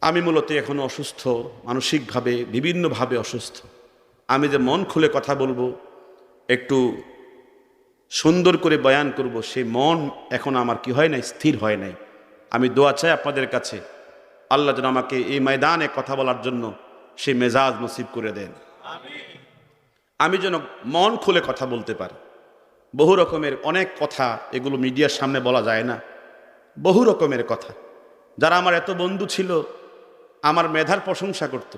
আমি মূলত এখন অসুস্থ, মানসিকভাবে বিভিন্নভাবে অসুস্থ। আমি যে মন খুলে কথা বলবো, একটু সুন্দর করে বয়ান করব, সেই মন এখন আমার কি হয় নাই, স্থির হয় নাই। আমি দোয়া চাই আপনাদের কাছে, আল্লাহ যেন আমাকে এই ময়দানে কথা বলার জন্য সেই মেজাজ নসিব করে দেন। আমি যেন মন খুলে কথা বলতে পারি। বহু রকমের অনেক কথা, এগুলো মিডিয়ার সামনে বলা যায় না। বহু রকমের কথা, যারা আমার এত বন্ধু ছিল, আমার মেধার প্রশংসা করত,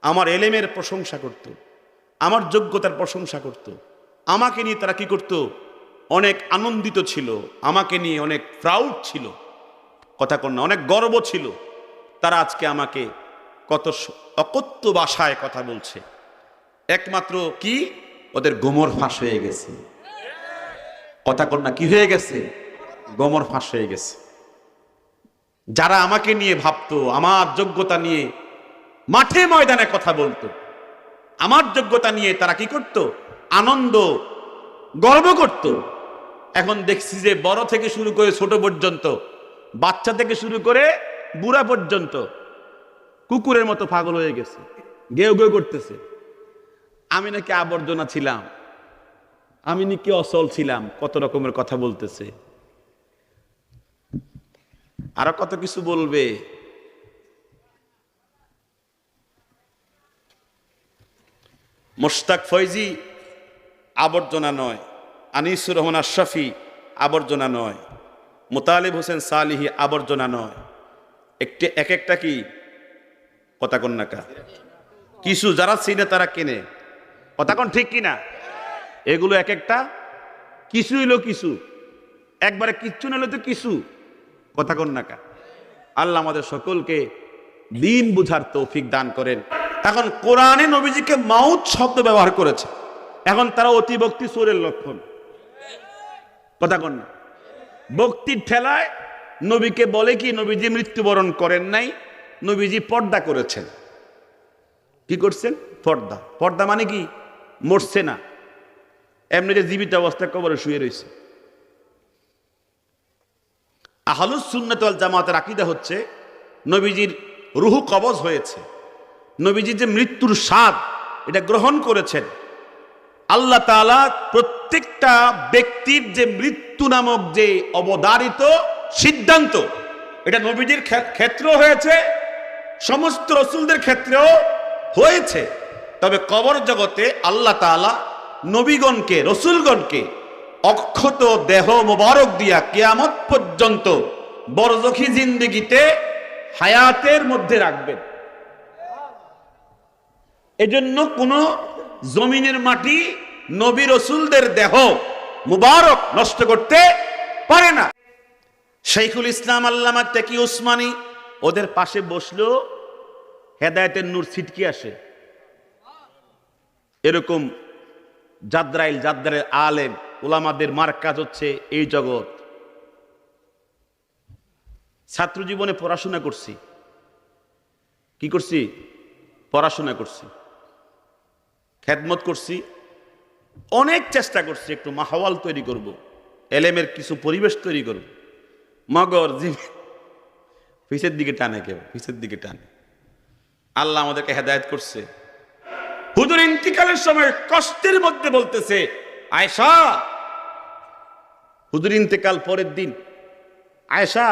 আমার এলেমের প্রশংসা করত, আমার যোগ্যতার প্রশংসা করত, আমাকে নিয়ে তারা কি করত, অনেক আনন্দিত ছিল, আমাকে নিয়ে অনেক প্রাউড ছিল, কথা কন না, অনেক গর্ব ছিল। তারা আজকে আমাকে কত অকথ্য ভাষায় কথা বলছে। একমাত্র কি, ওদের গোমর ফাঁস হয়ে গেছে। কথা কন না, কি হয়ে গেছে? গোমর ফাঁস হয়ে গেছে। যারা আমাকে নিয়ে ভাবতো, আমার যোগ্যতা নিয়ে মাঠে ময়দানে কথা বলতো, আমার যোগ্যতা নিয়ে তারা কি করত, আনন্দ গর্ব করত, এখন দেখছি যে বড় থেকে শুরু করে ছোট পর্যন্ত, বাচ্চা থেকে শুরু করে বুড়া পর্যন্ত কুকুরের মতো পাগল হয়ে গেছে, গেউ গেউ করতেছে। আমি নাকি আবর্জনা ছিলাম, আমি নাকি অচল ছিলাম, কত রকমের কথা বলতেছে, আরো কত কিছু বলবে। মোশতাক ফয়জি আবর্জনা নয়, আনিসুর রহমান আশরাফি আবর্জনা নয়, মোতালেব হোসেন সালিহি আবর্জনা নয়। এক একটা কি, কথা কন না কা, কিছু যারা চিনে তারা কেনে, কথা কন ঠিক কিনা? এগুলো এক একটা কিছু হইলো কিছু, একবারে কিচ্ছু না হলে তো কিছু, কথা কন না কা। আল্লাহ আমাদের সকলকে দিন বুঝার তৌফিক দান করেন। এখন কোরআনে নবীজিকে মাউত শব্দ ব্যবহার করেছে, এখন তারা অতিভক্তি চোরের লক্ষণ, কথা কন না। ভক্তির ঠেলায় নবীকে বলে কি, নবীজি মৃত্যুবরণ করেন নাই, নবীজি পর্দা করেছেন। কি করছেন? পর্দা। পর্দা মানে কি? মরছে না, এমনি যে জীবিত অবস্থায় কবরে শুয়ে রয়েছে। আহলুস সুন্নাত ওয়াল জামাতের আকীদা হচ্ছে নবীজির রুহু কবজ হয়েছে, নবীজির যে মৃত্যুর স্বাদ এটা গ্রহণ করেছেন। আল্লাহ তাআলা প্রত্যেকটা ব্যক্তির যে মৃত্যু নামক যে অবধারিত সিদ্ধান্ত, এটা নবীজির ক্ষেত্রেও হয়েছে, সমস্ত রাসূলদের ক্ষেত্রেও হয়েছে। তবে কবর জগতে আল্লাহ তাআলা নবীগণকে, রাসূলগণকে অক্ষত দেহ মোবারক দিয়া কিয়ামত পর্যন্ত বরজখী জিন্দেগিতে হায়াতের মধ্যে রাখবেন। এজন্য কোন জমিনের মাটি নবী রাসূলদের দেহ মুবারক নষ্ট করতে পারে না। শাইখুল ইসলাম আল্লামা তাকি উসমানী ওদের পাশে বসলেও হেদায়েতের নূর ছিটকে আসে। এরকম জাদ্রাইল আলেম উলামাদের মার্কাজ হচ্ছে এই জগৎ। ছাত্র জীবনে পড়াশোনা করছি, কি করছি? পড়াশোনা করছি, খেদমত করছি, অনেক চেষ্টা করছি একটু মাহওয়াল তৈরি করব, এলেমের কিছু পরিবেশ তৈরি করব, মগর পিছের দিকে টানে, কেউ পিছের দিকে টানে। আল্লাহ আমাদেরকে হেদায়েত করছে। হুজুর ইন্তিকালের সময় কষ্টের মধ্যে বলতেছে, আয়েশা, হুজুর ইন্তেকাল পরের দিন, আয়েশা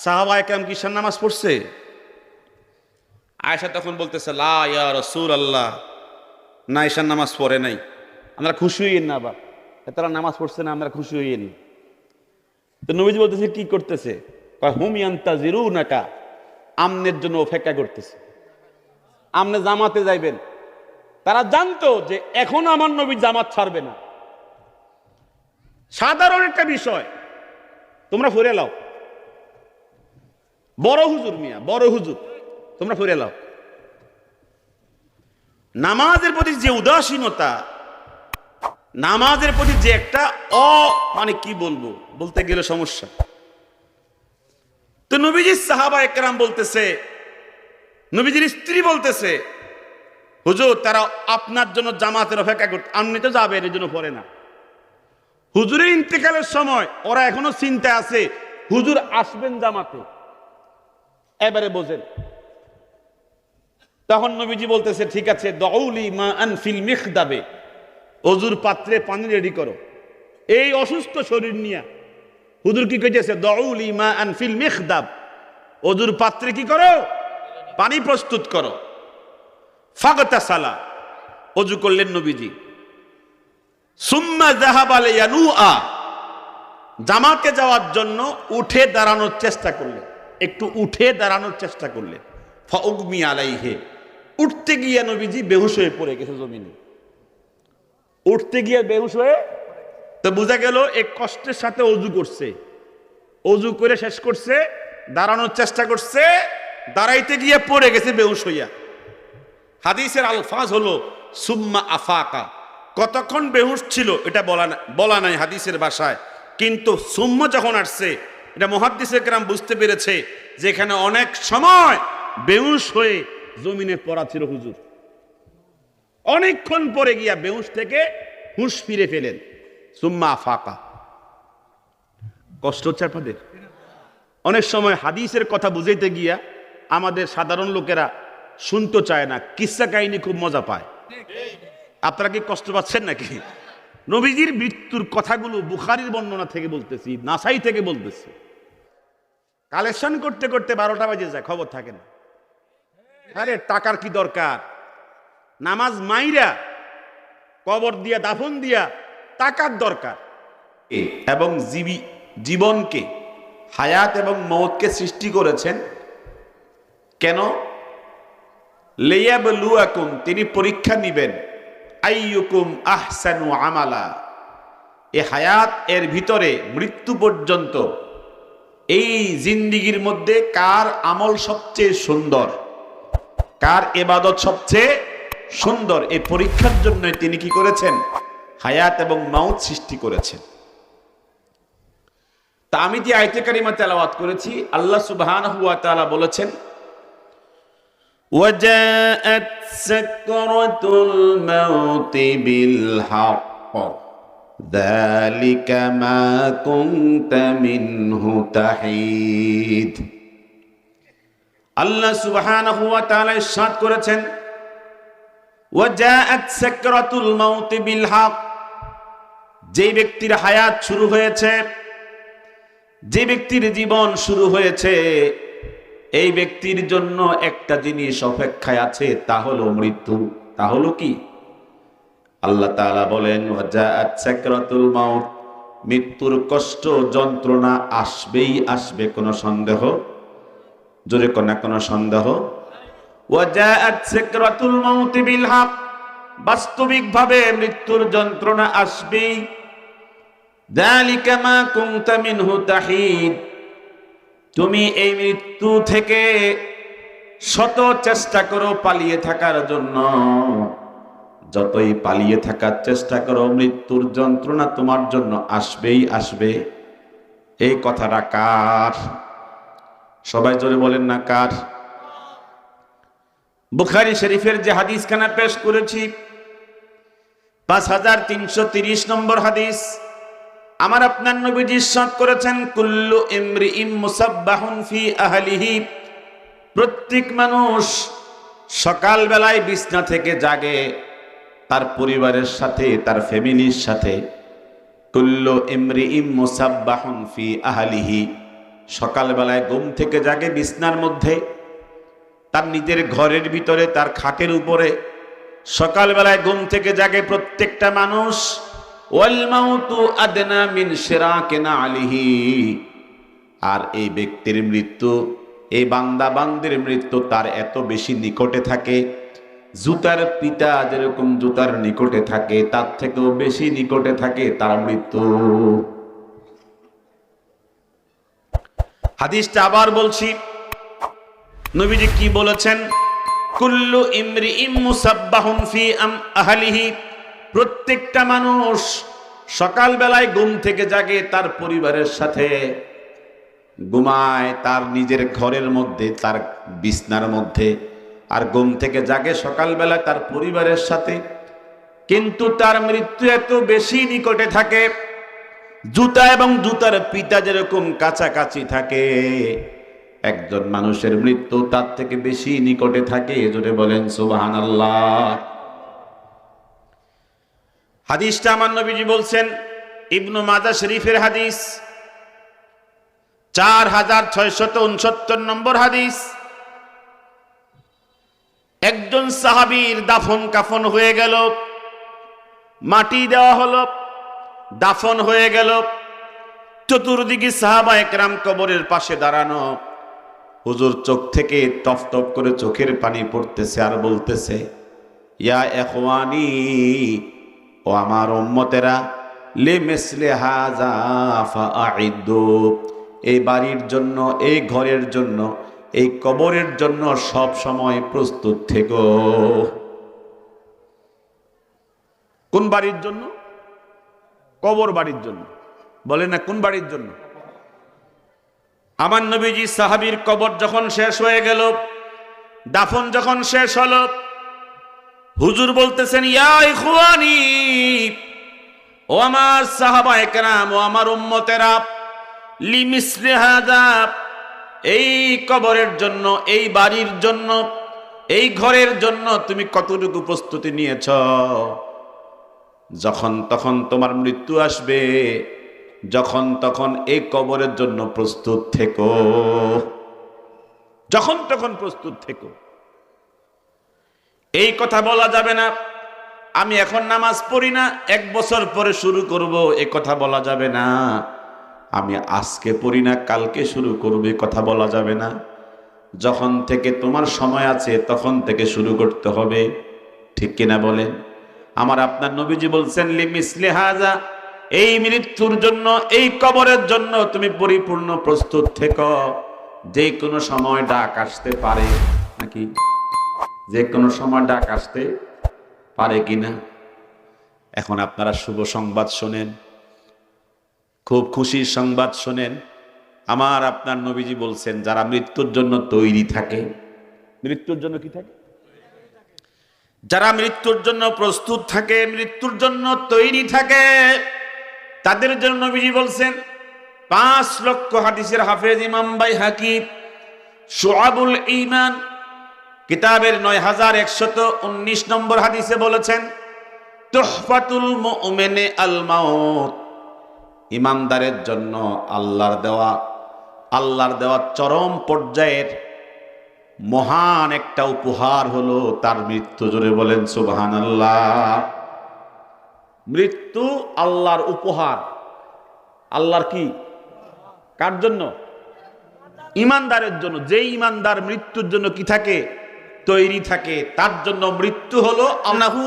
সাহাবায়ে কেরাম কি ঈশার নামাজ পড়ছে? আয়েশা তখন বলতেছে, লা ইয়া রাসূলুল্লাহ, না ঈশার নামাজ পড়ে নাই। আমরা খুশি হইয়েন না, আবার তারা নামাজ পড়ছে না, আমরা খুশি হইয়েন। তো নবীজি বলতেছে, কি করতেছে? হুম ইয়ান্তাজিরুনাকা, আমনের জন্য অপেক্ষা করতেছে, আমনে জামাতে যাইবেন। তারা জানতো যে এখন আমার নবী জামাত ছাড়বে না। সাধারণ একটা বিষয়, তোমরা ফিরে লাও, বড় হুজুর মিয়া, বড় হুজুর, তোমরা ফিরে লাও। নামাজের প্রতি যে উদাসীনতা, নামাজের প্রতি যে একটা মানে কি বলবো, বলতে গেলে সমস্যা। তো নবীজির সাহাবায়ে কেরাম বলতেছে, নবীজির স্ত্রী বলতেছে, হুজুর তারা আপনার জন্য জামাতের অপেক্ষা করতে, আপনি তো যাবেন, এই জন্য পড়ে না। হুজুরের ইন্তেকালের সময় ওরা এখনো চিন্তা আছে হুজুর আসবেন জামাতে। এবারে বোঝেন তখন নবীজি বলতেছে, ঠিক আছে, দাউলি মা আন ফিল মিখদাবে, অজুর পাত্রে পানি রেডি করো। এই অসুস্থ শরীর নিয়ে হুজুর কি কইতেছে, দাউলি মা আন ফিল মিখদাব, অজুর পাত্রে কি করো, পানি প্রস্তুত করো। ফাগতাসালা, অজু করলেন নবীজি। সুম্মা যাহাবা লিয়ানুআ, জামাতে যাওয়ার জন্য উঠে দাঁড়ানোর চেষ্টা করলেন, একটু উঠে দাঁড়ানোর চেষ্টা করলেন। ফাউগমি আলাইহি, উঠতে গিয়ে নবীজি বেহুশ হয়ে পড়ে গেছে জমিনে। উঠতে গিয়ে বেহুশ হয়ে, তো বোঝা গেল এক কষ্টের সাথে অজু করছে, অজু করে শেষ করছে, দাঁড়ানোর চেষ্টা করছে, দাঁড়াইতে গিয়ে পড়ে গেছে বেহুশ হইয়া। হাদিসের আলফাজ হলো সুম্মা আফাকা। কতক্ষণ বেহুশ ছিল এটা বলা নাই হাদিসের ভাষায়, কিন্তু সুম্মা যখন আসছে এটা মুহাদ্দিসে কেরাম বুঝতে পেরেছে যে এখানে অনেক সময় বেহুশ হয়ে জমিনে পড়া ছিল হুজুর। অনেকক্ষণ পরে গিয়া বেহুশ থেকে হুঁশ ফিরে ফেলেন। সুম্মা আফাকা। কষ্ট হচ্ছে আপনাদের? অনেক সময় হাদিসের কথা বুঝাইতে গিয়া আমাদের সাধারণ লোকেরা শুনতে চায় না, কিসসা কাহিনী খুব মজা পায়। আপনারা কি কষ্ট পাচ্ছেন নাকি? নবীজির মৃত্যুর কথাগুলো বুখারীর বর্ণনা থেকে বলতেছি, নাসাই থেকে বলতেছি। কালেকশন করতে করতে 12টা বাজে যায়, খবর থাকে না। আরে টাকার কি দরকার? নামাজ মাইরা কবর দিয়া দাফন দিয়া টাকার দরকার। এবং জীবনকে, হায়াত এবং মওতকে সৃষ্টি করেছেন কেন? লিয়াবলুয়াকুম, তিনি পরীক্ষা নিবেন। আইয়ুকুম আহসানু আমালা, এ হায়াত এর ভিতরে মৃত্যু পর্যন্ত এই জিন্দিগির মধ্যে কার আমল সবচেয়ে সুন্দর, কার ইবাদত সবচেয়ে সুন্দর, এই পরীক্ষার জন্য তিনি কি করেছেন? হায়াত এবং মওত সৃষ্টি করেছেন। তা আমি যে আয়াতে কারিমা তেলাওয়াত করেছি, আল্লাহ সুবহানাহু ওয়া তাআলা বলেছেন, وجاءت سكرة الموت بالحق ذلك ما كنت منه تحيد। আল্লাহ সুবহানাহু ওয়া তাআলা ইরশাদ করেছেন, ওয়াজাআত সাকরাতুল মাউত বিল হক, যে ব্যক্তির হায়াত শুরু হয়েছে, যে ব্যক্তির জীবন শুরু হয়েছে, এই ব্যক্তির জন্য একটা জিনিস অপেক্ষায় আছে, তা হলো মৃত্যু। তা হলো কি? আল্লাহ তাআলা বলেন, ওয়াজাআত সাকরাতুল মাউত, মৃত্যুর কষ্ট যন্ত্রণা আসবেই আসবে, কোনো সন্দেহ, জোরে কোন না কোনো সন্দেহ। ওয়াজাআত সাকরাতুল মাউত বিল হক, বাস্তবিকভাবে মৃত্যুর যন্ত্রণা আসবেই। যালিকা মা কুনতা মিনহু তাহিদ, তুমি এই মৃত্যু থেকে শত চেষ্টা করো পালিয়ে থাকার জন্য, যতই পালিয়ে থাকার চেষ্টা করো মৃত্যুর যন্ত্রণা তোমার জন্য আসবেই আসবে। এই কথাটা কার? সবাই জোরে বলেন না কার? বুখারী শরীফের যে হাদিসখানা পেশ করেছি, 5330 নম্বর হাদিস, আমার আপনার নবীজি ইরশাদ করেছেন, কুল্লু ইমরিইম মুসাব্বাহুন ফি আহলিহি, প্রত্যেক মানুষ সকাল বেলায় বিছনা থেকে জাগে তার পরিবারের সাথে, তার ফ্যামিলির সাথে। কুল্লু ইমরিইম মুসাব্বাহুন ফি আহলিহি, সকাল বেলায় ঘুম থেকে জাগে বিছনার মধ্যে, তার নিজের ঘরের ভিতরে, তার খাটের উপরে সকাল বেলায় ঘুম থেকে জাগে প্রত্যেকটা মানুষ। ওয়াল মাউতু আদনা মিন শিরাকি নালিহি, আর এই ব্যক্তির মৃত্যু, এই বান্দা বান্দির মৃত্যু তার এত বেশি নিকটে থাকে, জুতার পিতা যেরকম জুতার নিকটে থাকে তার থেকেও বেশি নিকটে থাকে তার মৃত্যু। হাদিসটা আবার বলছি, নবীজি কি বলেছেন? কুল্লু ইমরিইম মুসাব্বাহুন ফি আহলিহি, প্রত্যেকটা মানুষ সকাল বেলায় ঘুম থেকে জাগে, তার পরিবারের সাথে ঘুমায়, তার নিজের ঘরের মধ্যে, তার বিছনার মধ্যে, আর ঘুম থেকে জাগে সকালবেলা তার পরিবারের সাথে। কিন্তু তার মৃত্যু এত বেশি নিকটে থাকে, জুতা এবং জুতার পিতা যেরকম কাছাকাছি থাকে, একজন মানুষের মৃত্যু তার থেকে বেশি নিকটে থাকে। জোরে বলেন সুবহানাল্লাহ। হাদিসটা আমার নবীজি বলছেন, ইবনু মাজাহ শরীফের হাদিস, 4669 নম্বর হাদিস। একজন সাহাবীর দাফন কাফন হয়ে গেল, মাটি দেওয়া হলো, দাফন হয়ে গেল। চতুর্দিকে সাহাবায়ে কেরাম কবরের পাশে দাঁড়ানো। হুজুর চোখ থেকে টপ টপ করে চোখের পানি পড়তেছে আর বলতেছে, ইয়া ইখওয়ানি, ও আমার উম্মতেরা, লিমিসলি হাযা ফাআইদু, এই বাড়ির জন্য, এই ঘরের জন্য, এই কবরের জন্য সব সময় প্রস্তুত থেকো। কোন বাড়ির জন্য? কবর বাড়ির জন্য। বলে না কোন বাড়ির জন্য? আমার নবীজি সাহাবীর কবর যখন শেষ হয়ে গেল, দাফন যখন শেষ হলো, হুজুর বলতেছেন, ইয়া ইখওয়ানি, ও আমার সাহাবায়ে কেরাম, ও আমার উম্মতেরা, লিমিসলি হাযা, এই কবরের জন্য, এই বাড়ির জন্য, এই ঘরের জন্য তুমি কতটুকু প্রস্তুতি নিয়েছ? যখন তখন তোমার মৃত্যু আসবে, যখন তখন এই কবরের জন্য প্রস্তুত থেকো, যখন তখন প্রস্তুত থেকো। এই কথা বলা যাবে না, আমি এখন নামাজ পড়ি না, 1 বছর পরে শুরু করব, এই কথা বলা যাবে না। আমি আজকে পড়ি না, কালকে শুরু করব, এই কথা বলা যাবে না। যখন থেকে তোমার সময় আছে তখন থেকে শুরু করতে হবে। ঠিক কিনা বলেন? আমার আপনার নবীজি বলছেন, লিমিসলি হাযা, এই মৃত্যুর জন্য, এই কবরের জন্য তুমি পরিপূর্ণ প্রস্তুত থেকো। যে কোনো সময় ডাক আসতে পারে, নাকি? যে কোনো সময় ডাক আসতে পারে কিনা? এখন আপনারা শুভ সংবাদ শোনেন, খুব খুশির সংবাদ শোনেন। আমার আপনার নবীজি বলছেন, যারা মৃত্যুর জন্য তৈরি থাকে, মৃত্যুর জন্য কি থাকে? যারা মৃত্যুর জন্য প্রস্তুত থাকে, মৃত্যুর জন্য তৈরি থাকে, তাদের জন্য নবীজি বলছেন, 5 লক্ষ হাদিসের হাফেজ ইমাম বাইহাকি শুআবুল ঈমান কিতাবের 9119 নম্বর হাদিসে বলেছেন, তুহফাতুল মুমিনি আল মাউত, ইমানদারের জন্য আল্লাহর দেওয়া চরম পর্যায়ের মহান একটা উপহার হলো তার মৃত্যু। জোরে বলেন সুবহানাল্লাহ। মৃত্যু আল্লাহর উপহার। আল্লাহর কি? কার জন্য? ইমানদারের জন্য। যেই ইমানদার মৃত্যুর জন্য কি থাকে? তৈরি থাকে, তার জন্য মৃত্যু হলো আল্লাহু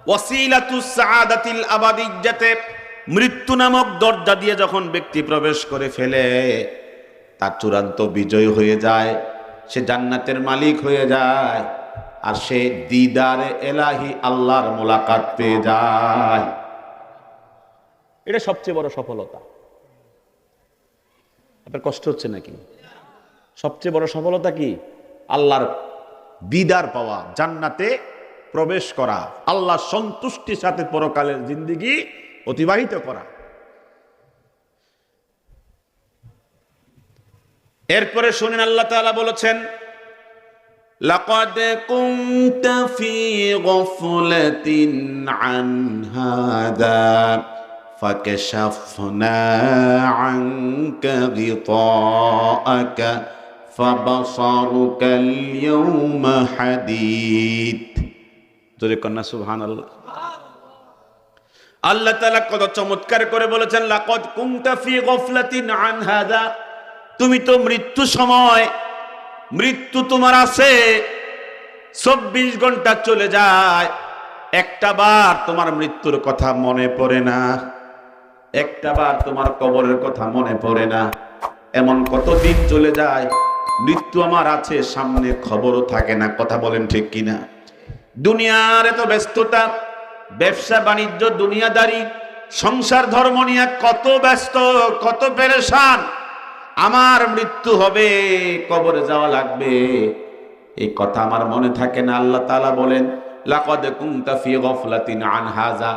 ওয়াসিলাতুস সাআদাতিল আবাদিয়্যাতে, মৃত্যু নামক দরজা দিয়ে যখন ব্যক্তি প্রবেশ করে ফেলে, তার চূড়ান্ত বিজয় হয়ে যায়, সে জান্নাতের মালিক হয়ে যায়, আর সে দিদারে এলাহি, আল্লাহর মোলাকাত পেয়ে যায়। এটা সবচেয়ে বড় সফলতা। আপনার কষ্ট হচ্ছে নাকি? সবচেয়ে বড় সফলতা কি? আল্লাহর দিদার পাওয়া, জান্নাতে প্রবেশ করা, আল্লাহ সন্তুষ্টির সাথে পরকালের জিন্দেগি অতিবাহিত করা। এরপরে শুনেন, আল্লাহ তাআলা বলেছেন, লাকাদ কুনতা ফি গফলাতিন আন হাদা ফাকাশাফনা আনকা গিতাআকা ফাবাসারুকাল ইয়াওমা হাদীদ। জোরে কন্যা সুবহানাল্লাহ। আল্লাহ তাআলা কত চমৎকার করে বলেছেন, লাকাদ কুনতা ফি গফলাতিন আন হাদা, তুমি তো মৃত্যু সময়, মৃত্যু তোমার আছে, 24 ঘন্টা চলে যায়, একটা বার তোমার মৃত্যুর কথা মনে পড়ে না, একটা বার তোমার কবরের কথা মনে পড়ে না। এমন কতদিন চলে যায়, মৃত্যু আমার আছে, সামনে খবরও থাকে না। কথা বলেন ঠিক কিনা? দুনিয়ার এত ব্যস্ততা, ব্যবসা বাণিজ্য, দুনিয়াদারি, সংসার ধর্ম নিয়ে কত ব্যস্ত, কত পেরেশান, আমার মৃত্যু হবে, কবরে যাওয়া লাগবে, এই কথা আমার মনে থাকে না। আল্লাহ তাআলা বলেন, লাকাদ কুনতা ফি গফলাতিন আন হাযা,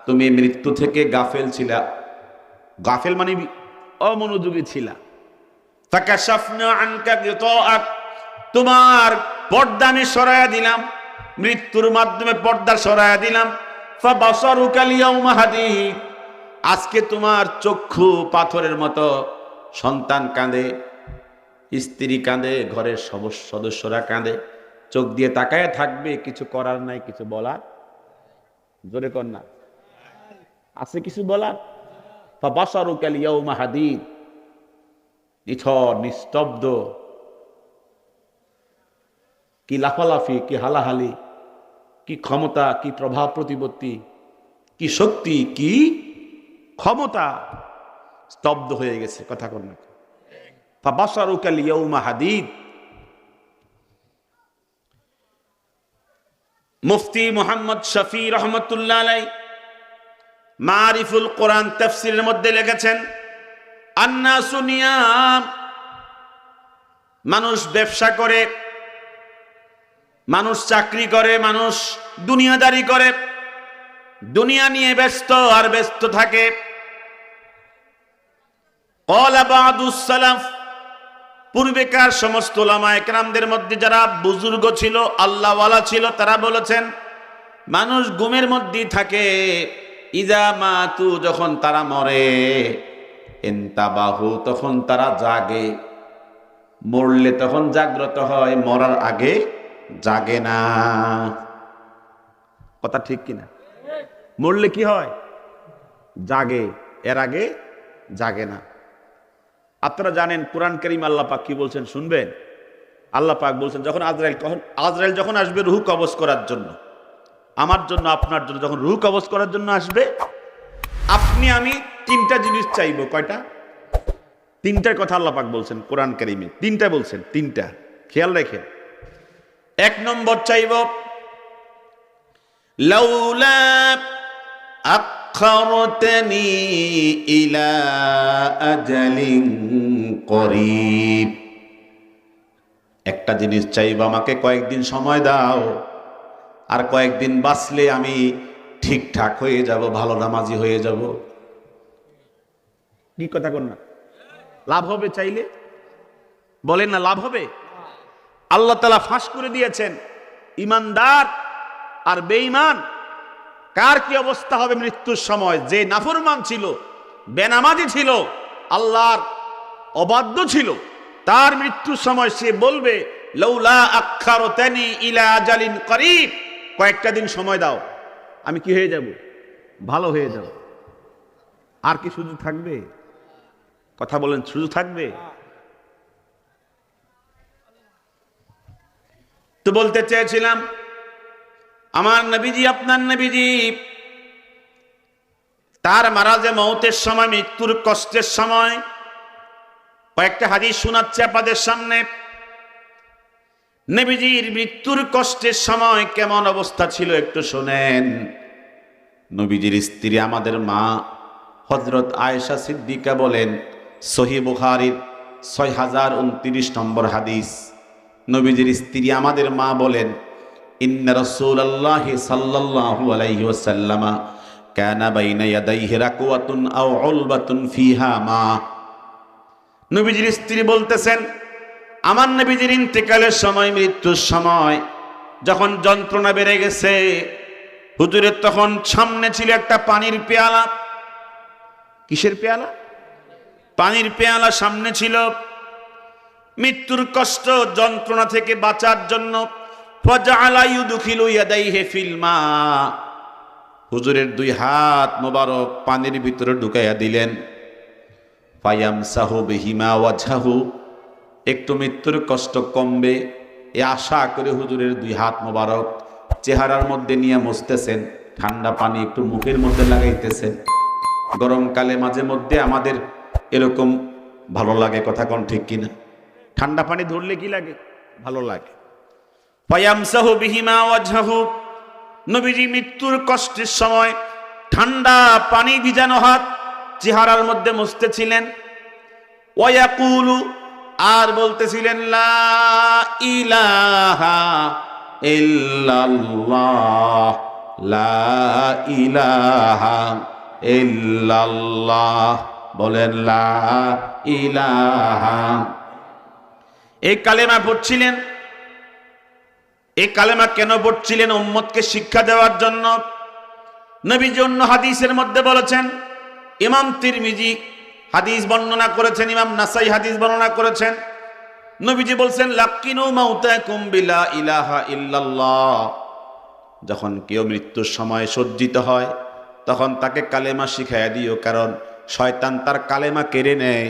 তুমি মৃত্যু থেকে গাফেল ছিলা। গাফেল মানে অমনোযোগী ছিলা। ফাকাশাফনা আনকা গিতাআক, তোমার পর্দা আমি সরায়া দিলাম, মৃত্যুর মাধ্যমে পর্দা সরায়া দিলাম। ফাবাসারুকা আল-ইয়াওমা হাদীদ, আজকে তোমার চক্ষু পাথরের মতো। সন্তান কাঁদে, স্ত্রী কাঁদে, ঘরের সদস্যরা কাঁদে, চোখ দিয়ে তাকায় থাকবে, কিছু করার নাই, কিছু বলার। জোরে কর না, আছে কিছু বলার? ফাবাসারুকা আল-ইয়াওমা হাদীদ, নিথর নিস্তব্ধ। কি লাফালাফি, কি হালাহালি, কি ক্ষমতা, কি প্রভাব প্রতিপত্তি, কি শক্তি, কি ক্ষমতা, স্তব্ধ হয়ে গেছে। কথা কর না। ফাবাসারুকা আল-ইয়াওমা হাদীদ। মুফতি মুহাম্মদ শফি রহমতুল্লাহ আলাইহি মারিফুল কোরআন তাফসীরের মধ্যে লিখেছেন, আন্নাসু নিয়াম, মানুষ ব্যবসা করে, মানুষ চাকরি করে, মানুষ দুনিয়াদারি করে, দুনিয়া নিয়ে ব্যস্ত আর ব্যস্ত থাকে। ক্বালা বা'দুস সালাফ, পূর্বেকার সমস্ত উলামায়ে কেরামদের মধ্যে যারা বুজুর্গ ছিল, আল্লাহওয়ালা ছিল, তারা বলেছেন মানুষ ঘুমের মধ্যেই থাকে। ইজা মাতু, যখন তারা মরে, ইনতাবাহু, তখন তারা জাগে। মরলে তখন জাগ্রত হয়, মরার আগে জাগে না। কথা ঠিক কিনা? মরলে কি হয়? জাগে, এর আগে জাগে না। আপনারা জানেন কুরআন কারীম আল্লাহ পাক কি বলছেন শুনবেন? আল্লাহ পাক বলছেন যখন আজরাইল যখন আসবে রূহ কবজ করার জন্য, আমার জন্য আপনার জন্য যখন রূহ কবজ করার জন্য আসবে, আপনি আমি তিনটা জিনিস চাইবো। কয়টা? তিনটার কথা আল্লাহ পাক বলছেন কোরআন কারীমে, তিনটা বলছেন, তিনটা খেয়াল রাখেন। এক নম্বর চাইব, লাউলা আখারতানি ইলা আজালিন করিব, একটা জিনিস চাইব, আমাকে কয়েকদিন সময় দাও, আর কয়েকদিন বাঁচলে আমি ঠিকঠাক হয়ে যাব, ভালো নামাজি হয়ে যাব। কি কথা কর না? লাভ হবে চাইলে? বলেন না লাভ হবে? আল্লাহ তাআলা ফাঁস করে দিয়েছেন ইমানদার আর বেঈমান কার কি অবস্থা হবে মৃত্যুর সময়। যে নাফরমান ছিল, বেনামাজি ছিল, আল্লাহর অবাধ্য ছিল, তার মৃত্যুর সময় সে বলবে লাউলা আখারতানি ইলা আজালিন করিব, কয়েকটা দিন সময় দাও, আমি কি হয়ে যাব? ভালো হয়ে যাব। আর কি সুযোগ থাকবে? কথা বলেন, সুযোগ থাকবে? তো বলতে চেয়েছিলাম, আমার নবীজি, আপনার নবীজি, তার মারাজে মওতের সময়, মৃত্যুর কষ্টের সময় কয়েকটা হাদিস শোনাচ্ছে আপনাদের সামনে। নবীজির মৃত্যুর কষ্টের সময় কেমন অবস্থা ছিল একটু শুনেন। নবীজির স্ত্রী আমাদের মা হযরত আয়েশা সিদ্দিকা বলেন, সহিহ বুখারীর 6029 নম্বর হাদিস, নবীজির স্ত্রী আমাদের মা বলেন, ইন্না রাসূলুল্লাহি সাল্লাল্লাহু আলাইহি ওয়াসাল্লাম কানা বাইনা ইয়াদাইহি রাকওয়াতুন আও উলবাতুন ফিহা মা। নবীজির স্ত্রী বলতেছেন, আমার নবীজির ইন্তেকালের সময়, মৃত্যুর সময় যখন যন্ত্রণা বেড়ে গেছে, হুজুরের তখন সামনে ছিল একটা পানির পেয়ালা। কিসের পেয়ালা? পানির পেয়ালা সামনে ছিল। মৃত্যুর কষ্ট যন্ত্রণা থেকে বাঁচার জন্য ফাজআলা ইউদখিলু ইয়াদাইহি ফিল মা, হুজুরের দুই হাত মোবারক পানির ভিতরে ঢুকাইয়া দিলেন। ফায়ামসাহু বিহিমা ওয়াজহাহু, একটু মৃত্যুর কষ্ট কমবে এ আশা করে হুজুরের দুই হাত মোবারক চেহারার মধ্যে নিয়ে মুছতেছেন, ঠান্ডা পানি একটু মুখের মধ্যে লাগাইতেছেন। গরমকালে মাঝে মধ্যে আমাদের এরকম ভালো লাগে, কথা কোন ঠিক কিনা? ঠান্ডা পানি ধরলে কি লাগে? ভালো লাগে। ফায়ামসাহু বিহিমা ওয়াজহাহু, নবীজি মৃত্যুর কষ্টের সময় ঠান্ডা পানি ভিজানো হাত চেহারার মধ্যে মুছতেছিলেন। ওয়ায়াকুলু, আর বলতেছিলেন, লা ইলাহা ইল্লাল্লাহ, লা ইলাহা ইল্লাল্লাহ, বলেন লা ইলাহা এই কালেমা পড়ছিলেন। এই কালেমা কেন পড়ছিলেন? উম্মতকে শিক্ষা দেওয়ার জন্য। নবীজি অন্য হাদিসের মধ্যে বলেছেন, ইমাম তিরমিজি হাদিস বর্ণনা করেছেন, ইমাম নাসাই হাদিস বর্ণনা করেছেন, নবীজি বলছেন, লাক্কিনু মাউতাকুম বিলা ইলাহা ইল্লাল্লাহ। যখন কেউ মৃত্যুর সময় সজ্জিত হয় তখন তাকে কালেমা শিখাইয়া দিও, কারণ শয়তান তার কালেমা কেড়ে নেয়,